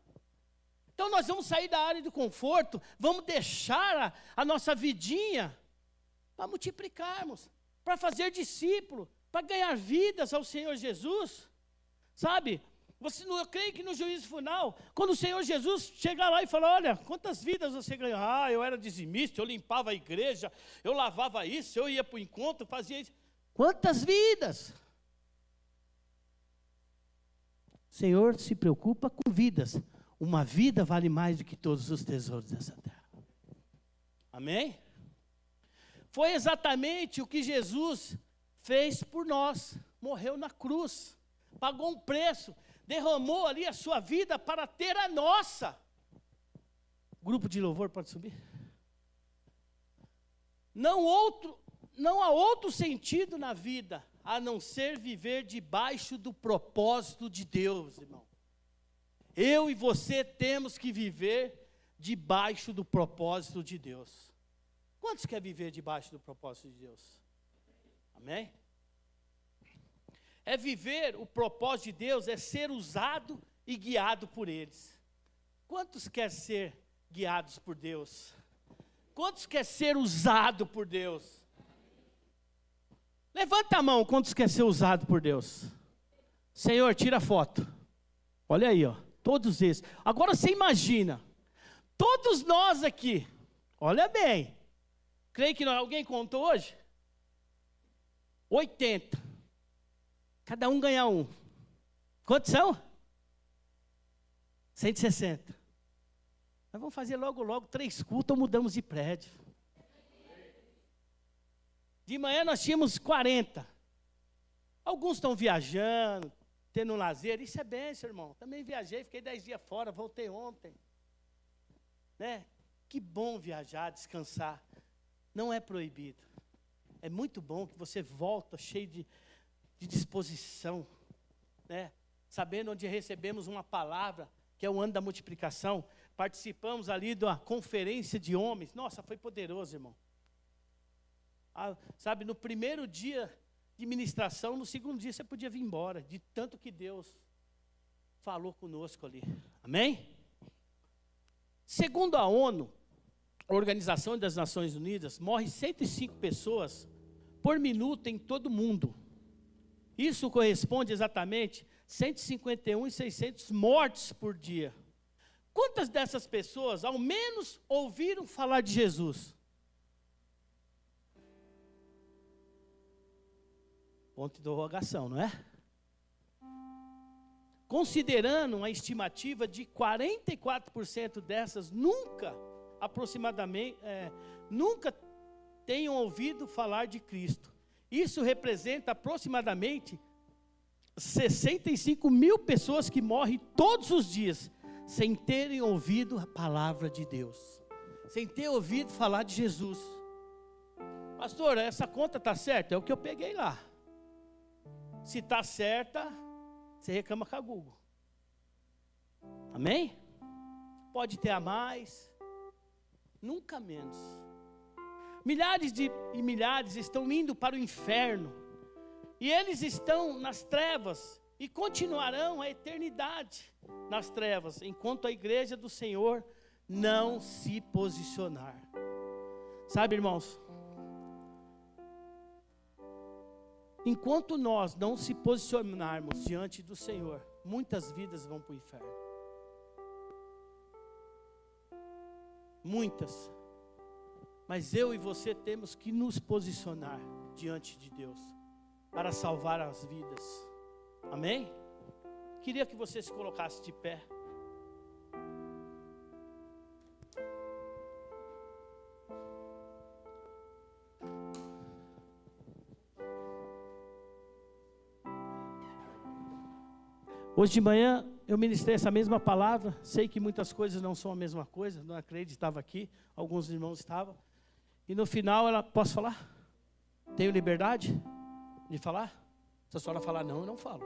Então nós vamos sair da área do conforto, vamos deixar a nossa vidinha para multiplicarmos, para fazer discípulo, para ganhar vidas ao Senhor Jesus, sabe? Eu creio que no juízo final, quando o Senhor Jesus chegar lá e falar, olha, quantas vidas você ganhou? Ah, eu era dizimista, eu limpava a igreja, eu lavava isso, eu ia para o encontro, fazia isso. Quantas vidas? O Senhor se preocupa com vidas. Uma vida vale mais do que todos os tesouros dessa terra. Amém? Foi exatamente o que Jesus fez por nós. Morreu na cruz, pagou um preço, derramou ali a sua vida para ter a nossa. Grupo de louvor pode subir? Não há outro sentido na vida, a não ser viver debaixo do propósito de Deus, irmão. Eu e você temos que viver debaixo do propósito de Deus. Quantos querem viver debaixo do propósito de Deus? Amém? É viver o propósito de Deus, é ser usado e guiado por eles. Quantos querem ser guiados por Deus? Quantos querem ser usado por Deus? Levanta a mão, quantos querem ser usado por Deus? Senhor, tira a foto. Olha aí, ó, todos esses. Agora você imagina, todos nós aqui, olha bem, creio que alguém contou hoje? 80. Cada um ganha um. Quantos são? 160. Nós vamos fazer logo 3 cultos ou mudamos de prédio. De manhã nós tínhamos 40. Alguns estão viajando, tendo um lazer. Isso é bênção, irmão. Também viajei, fiquei 10 dias fora, voltei ontem. Né? Que bom viajar, descansar. Não é proibido. É muito bom que você volta cheio de disposição, né? Sabendo onde recebemos uma palavra, que é o ano da multiplicação. Participamos ali da conferência de homens. Nossa, foi poderoso, irmão. Sabe, no primeiro dia de ministração, no segundo dia você podia vir embora, de tanto que Deus falou conosco ali. Amém? Segundo a ONU, a Organização das Nações Unidas, morre 105 pessoas por minuto em todo o mundo. Isso corresponde exatamente a 151.600 mortes por dia. Quantas dessas pessoas, ao menos, ouviram falar de Jesus? Ponto de interrogação, não é? Considerando uma estimativa de 44% dessas nunca tenham ouvido falar de Cristo. Isso representa aproximadamente 65 mil pessoas que morrem todos os dias sem terem ouvido a palavra de Deus, sem ter ouvido falar de Jesus. Pastor, essa conta está certa? É o que eu peguei lá. Se está certa, você reclama com a Google. Amém? Pode ter a mais, nunca menos. Milhares e milhares estão indo para o inferno. E eles estão nas trevas e continuarão a eternidade nas trevas, enquanto a igreja do Senhor não se posicionar. Sabe, irmãos? Enquanto nós não se posicionarmos diante do Senhor, muitas vidas vão para o inferno. Muitas. Mas eu e você temos que nos posicionar diante de Deus para salvar as vidas. Amém? Queria que você se colocasse de pé. Hoje de manhã eu ministrei essa mesma palavra. Sei que muitas coisas não são a mesma coisa. A dona Cleide estava aqui, alguns irmãos estavam. E no final ela, posso falar? Tenho liberdade de falar? Se a senhora falar não, eu não falo.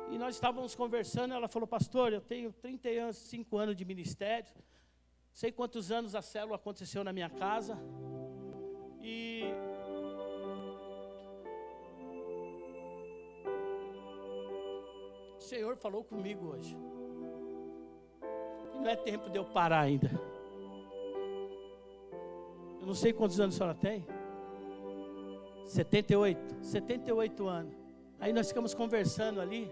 E nós estávamos conversando, ela falou, pastor, eu tenho 35 anos de ministério, sei quantos anos a célula aconteceu na minha casa, e o Senhor falou comigo hoje. E não é tempo de eu parar ainda. Eu não sei quantos anos a senhora tem. 78 anos. Aí nós ficamos conversando ali,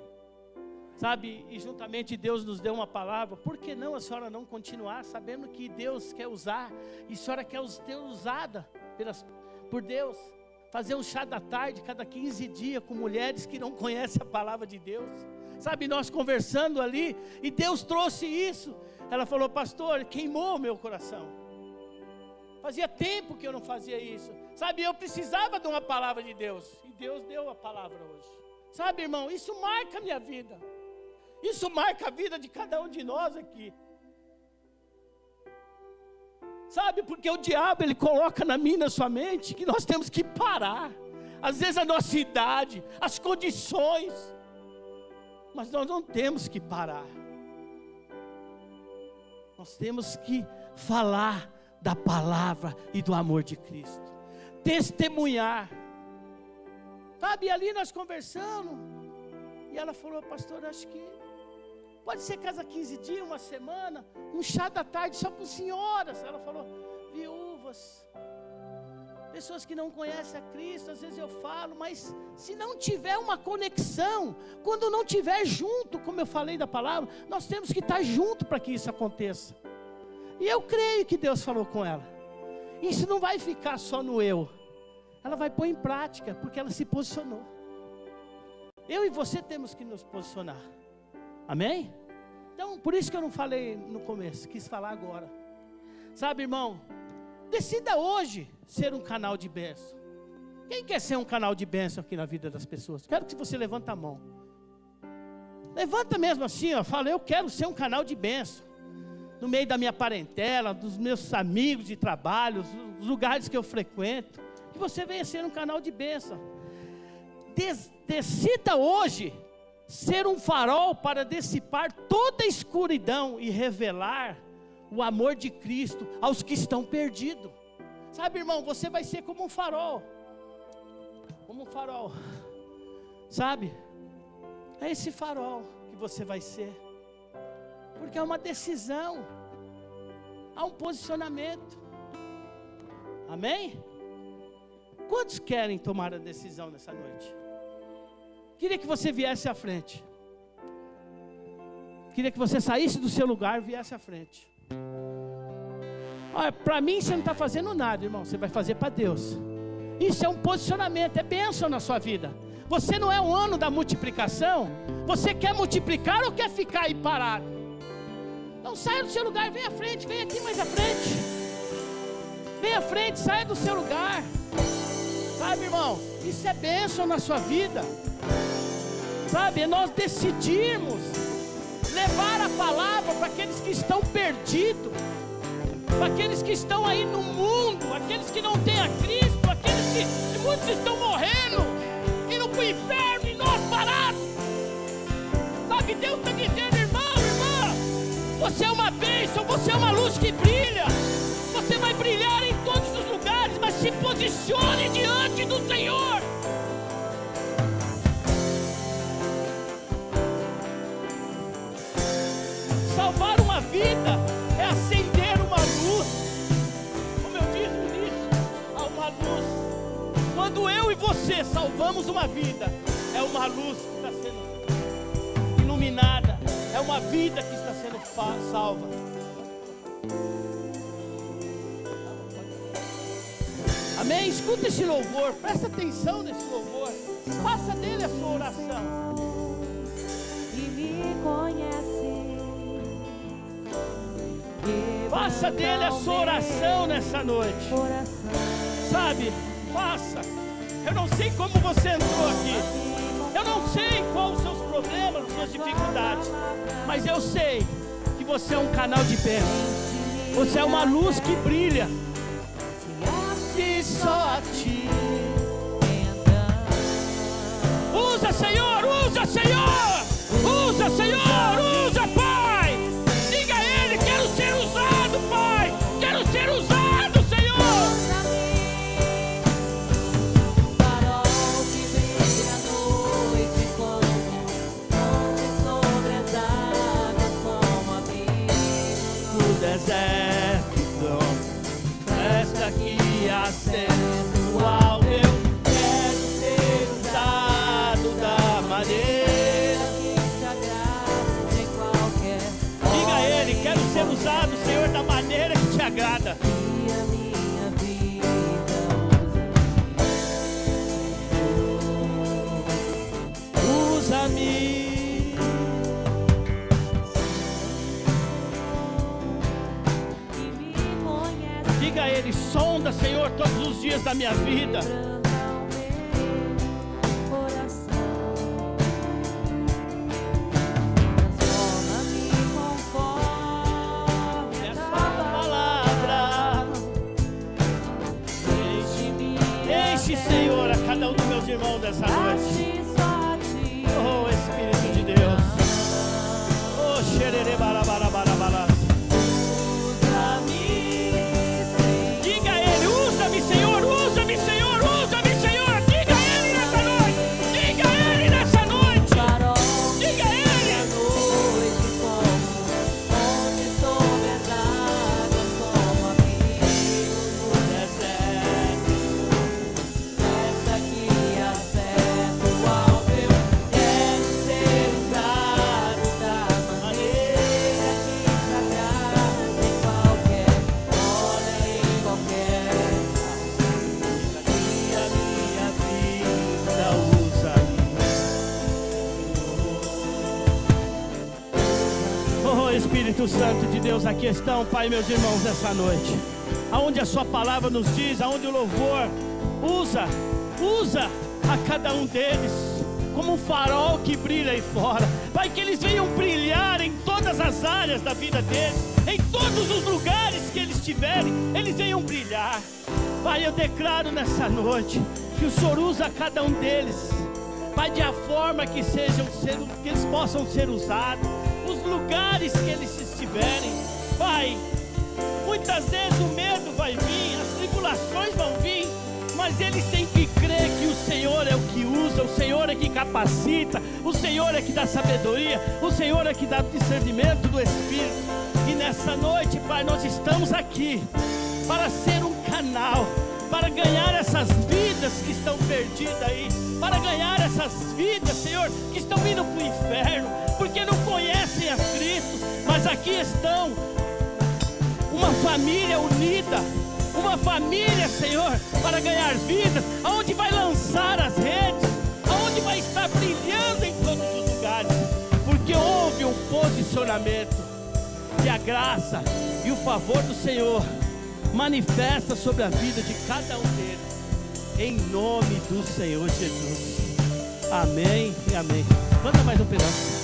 sabe, e juntamente Deus nos deu uma palavra. Por que não a senhora não continuar, sabendo que Deus quer usar, e a senhora quer ser usada por Deus, fazer um chá da tarde cada 15 dias com mulheres que não conhecem a palavra de Deus, sabe, nós conversando ali, e Deus trouxe isso. Ela falou: pastor, queimou o meu coração, fazia tempo que eu não fazia isso, sabe, eu precisava de uma palavra de Deus, e Deus deu a palavra hoje, sabe, irmão, isso marca a minha vida, isso marca a vida de cada um de nós aqui, sabe, porque o diabo, ele coloca na minha e na sua mente, que nós temos que parar, às vezes a nossa idade, as condições, mas nós não temos que parar, nós temos que falar da palavra e do amor de Cristo, testemunhar, sabe, ali nós conversamos, e ela falou: pastor, acho que pode ser cada 15 dias, uma semana, um chá da tarde só com senhoras. Ela falou: viúvas, pessoas que não conhecem a Cristo, às vezes eu falo, mas se não tiver uma conexão, quando não tiver junto, como eu falei da palavra, nós temos que estar junto para que isso aconteça. E eu creio que Deus falou com ela. Isso não vai ficar só no eu. Ela vai pôr em prática, porque ela se posicionou. Eu e você temos que nos posicionar. Amém? Então, por isso que eu não falei no começo, quis falar agora. Sabe, irmão, decida hoje ser um canal de bênção. Quem quer ser um canal de bênção aqui na vida das pessoas? Quero que você levante a mão. Levanta mesmo assim, ó, fala: eu quero ser um canal de bênção. No meio da minha parentela, dos meus amigos de trabalho, os lugares que eu frequento, que você venha ser um canal de bênção. Decida hoje ser um farol para dissipar toda a escuridão e revelar o amor de Cristo aos que estão perdidos. Sabe, irmão, você vai ser como um farol. Como um farol. Sabe? É esse farol que você vai ser. Porque é uma decisão, há um posicionamento. Amém? Quantos querem tomar a decisão nessa noite? Queria que você viesse à frente. Queria que você saísse do seu lugar e viesse à frente. Olha, para mim você não está fazendo nada, irmão. Você vai fazer para Deus. Isso é um posicionamento, é bênção na sua vida. Você não é um ano da multiplicação. Você quer multiplicar ou quer ficar aí parado? Então saia do seu lugar, vem à frente, vem aqui mais à frente. Vem à frente, saia do seu lugar. Sabe, irmão, isso é bênção na sua vida. Sabe, é nós decidirmos levar a palavra para aqueles que estão perdidos, para aqueles que estão aí no mundo, aqueles que não têm a Cristo, aqueles que muitos estão morrendo, indo para o inferno e nós parados. Sabe, Deus está dizendo: irmão, você é uma bênção, você é uma luz que brilha. Você vai brilhar em todos os lugares, mas se posicione diante do Senhor. Salvar uma vida é acender uma luz. Como eu disse no início, há uma luz. Quando eu e você salvamos uma vida, é uma luz que está sendo iluminada. É uma vida que está sendo salva. Amém? Escuta esse louvor, presta atenção nesse louvor. Faça dele a sua oração. E me conhece. Faça dele a sua oração nessa noite. Sabe? Faça. Eu não sei como você entrou aqui. Eu não sei quais os seus problemas, as suas dificuldades. Mas eu sei que você é um canal de bênção. Você é uma luz que brilha. E só a ti. Usa, Senhor, usa, Senhor. Usa, Senhor, usa, Pai. Diga a Ele: quero ser usado, Pai. Quero ser usado, Senhor. Farol que brilha à noite como sobre as águas, como a vida. sonda, Senhor, todos os dias da minha vida. Senhor, a cada um dos meus irmãos dessa noite. Oh, Espírito de Deus. Oh, xerere barabarabarabara. Diga a Ele, usa-me, Senhor, usa-me, Senhor, usa-me, Senhor. Diga a Ele nessa noite. Diga a Ele nessa noite. Diga a Ele. Espírito Santo de Deus, aqui estão, Pai, meus irmãos, nessa noite. Aonde a sua palavra nos diz, aonde o louvor usa a cada um deles como um farol que brilha aí fora. Pai, que eles venham brilhar em todas as áreas da vida deles, em todos os lugares que eles estiverem, eles venham brilhar. Pai, eu declaro nessa noite que o Senhor usa a cada um deles, Pai, de a forma que eles possam ser usados, os lugares que eles estiverem. Pai, muitas vezes o medo vai vir, as tribulações vão vir, mas eles têm que crer que o Senhor é o que usa, o Senhor é que capacita, o Senhor é que dá sabedoria, o Senhor é que dá discernimento do Espírito. E nessa noite, Pai, nós estamos aqui para ser um canal, para ganhar essas vidas que estão perdidas aí, para ganhar essas vidas, Senhor, que estão indo para o inferno, porque não conhecem a Cristo, mas aqui estão, uma família unida, uma família, Senhor, para ganhar vidas, aonde vai lançar as redes, aonde vai estar brilhando em todos os lugares, porque houve um posicionamento, e a graça e o favor do Senhor manifesta sobre a vida de cada um deles, em nome do Senhor Jesus. Amém e amém. Canta mais um pedaço.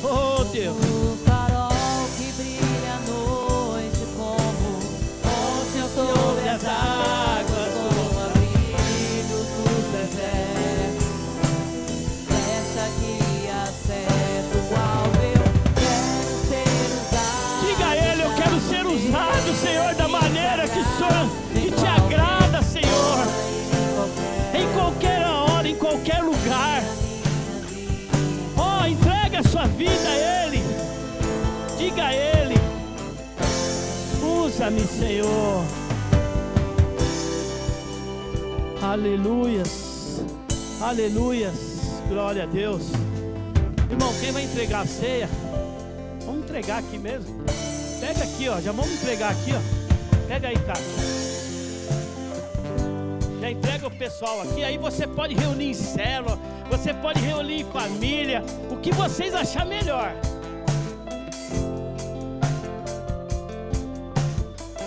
Oh Deus. O farol que brilha à noite como ponte sobre as águas, como abrigo dos desertos. Fecha que acerta o alvo, eu quero ser usado. Diga a Ele, eu quero ser usado, Senhor, da maneira que te agrada, Senhor. Em qualquer hora, em qualquer lugar. Oh, entrega a sua vida a Ele. Diga a Ele, usa-me, Senhor. Aleluias, aleluias, glória a Deus. Irmão, quem vai entregar a ceia? Vamos entregar aqui mesmo. Pega aqui, ó, já vamos entregar aqui, ó. Pega aí, cara. Já entrega o pessoal aqui. Aí você pode reunir em célula, você pode reunir em família, o que vocês achar melhor.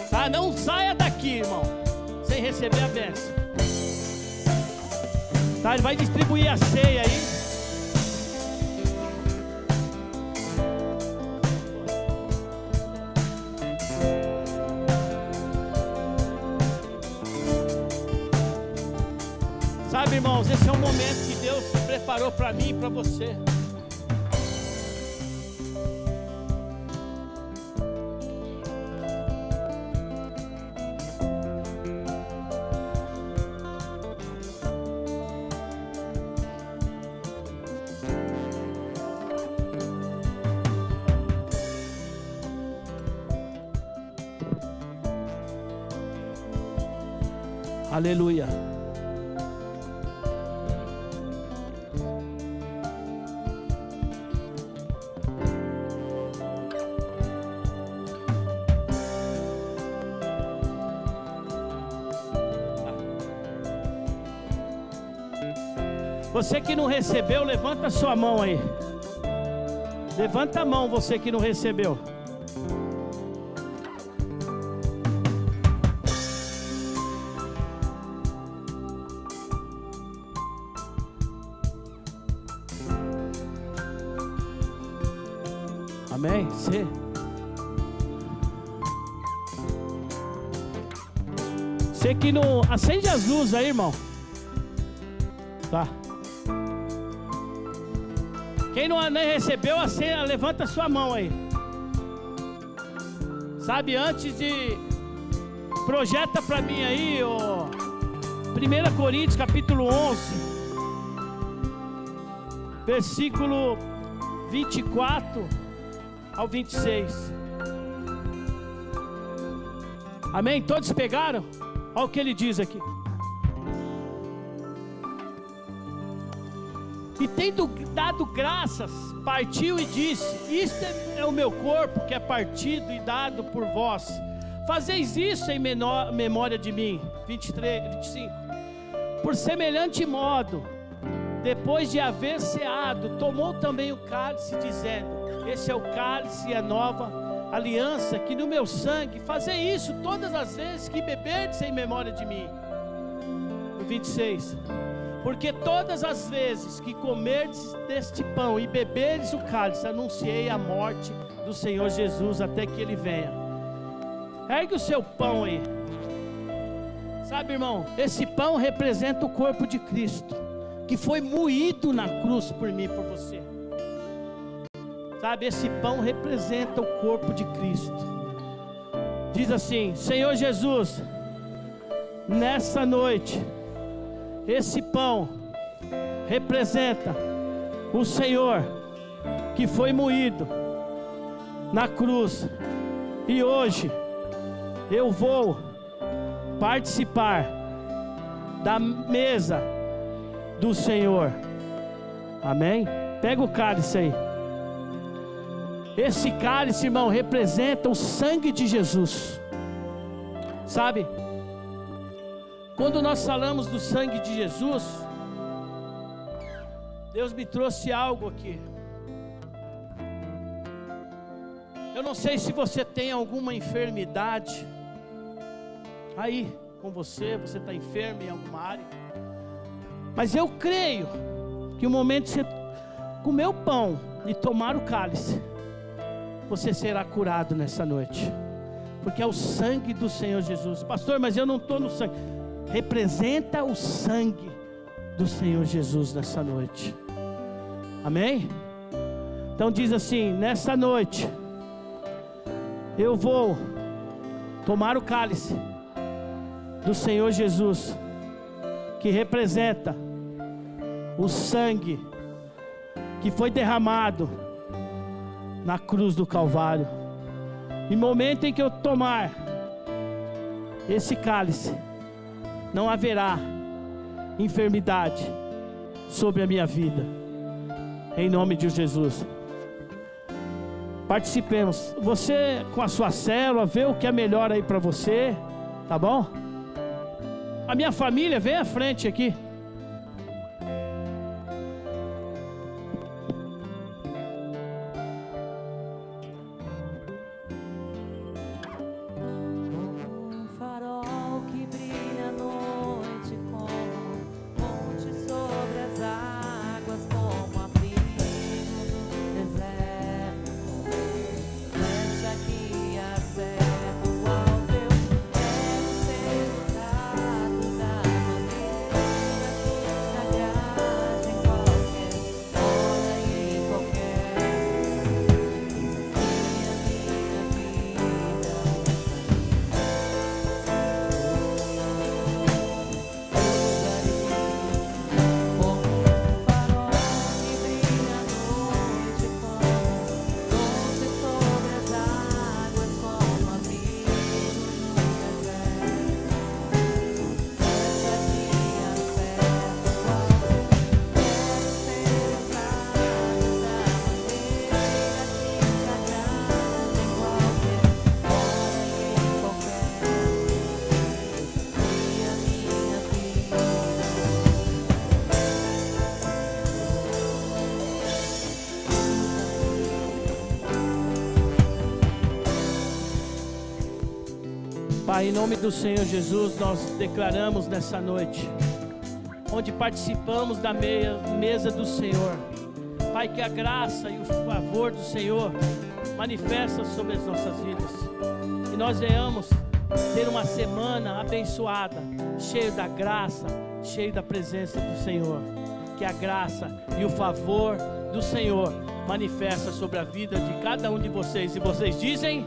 Tá? Não saia daqui, irmão, sem receber a bênção. Tá? Ele vai distribuir a ceia aí. Sabe, irmãos, esse é um momento que Deus preparou para mim e para você. Aleluia. Você que não recebeu, levanta a sua mão aí. Levanta a mão, você que não recebeu. Amém? Você que não... Acende as luzes aí, irmão. Tá. Quem não nem recebeu, acende, levanta a sua mão aí. Sabe, antes de... Projeta para mim aí, ó. 1 Coríntios capítulo 11. Versículo 24 ao 26. Amém? Todos pegaram? Olha o que ele diz aqui. E tendo dado graças, partiu e disse: isto é o meu corpo que é partido e dado por vós. Fazeis isso em memória de mim. 25. Por semelhante modo, depois de haver ceado, tomou também o cálice, dizendo: esse é o cálice e a nova aliança que no meu sangue, fazei isso todas as vezes que beberdes em memória de mim. No 26. Porque todas as vezes que comerdes deste pão e beberdes o cálice, anunciei a morte do Senhor Jesus até que Ele venha. Ergue o seu pão aí. Sabe, irmão, esse pão representa o corpo de Cristo, que foi moído na cruz por mim e por você. Sabe, esse pão representa o corpo de Cristo. Diz assim: Senhor Jesus, nessa noite, esse pão representa o Senhor que foi moído na cruz. E hoje eu vou participar da mesa do Senhor. Amém? Pega o cálice aí. Esse cálice, irmão, representa o sangue de Jesus. Sabe? Quando nós falamos do sangue de Jesus, Deus me trouxe algo aqui. Eu não sei se você tem alguma enfermidade aí com você está enfermo em alguma área. Mas eu creio que o momento de você comer o pão e tomar o cálice, você será curado nessa noite. Porque é o sangue do Senhor Jesus. Pastor, mas eu não estou no sangue. Representa o sangue do Senhor Jesus nessa noite. Amém? Então diz assim: nessa noite eu vou tomar o cálice do Senhor Jesus, que representa o sangue que foi derramado na cruz do Calvário. E no momento em que eu tomar esse cálice, não haverá enfermidade sobre a minha vida, em nome de Jesus. Participemos. Você com a sua célula, vê o que é melhor aí para você, tá bom? A minha família, vem à frente aqui. Pai, em nome do Senhor Jesus, nós declaramos nessa noite, onde participamos da mesa do Senhor, Pai, que a graça e o favor do Senhor manifesta sobre as nossas vidas. E nós venhamos ter uma semana abençoada, cheio da graça, cheio da presença do Senhor. Que a graça e o favor do Senhor manifesta sobre a vida de cada um de vocês. E vocês dizem...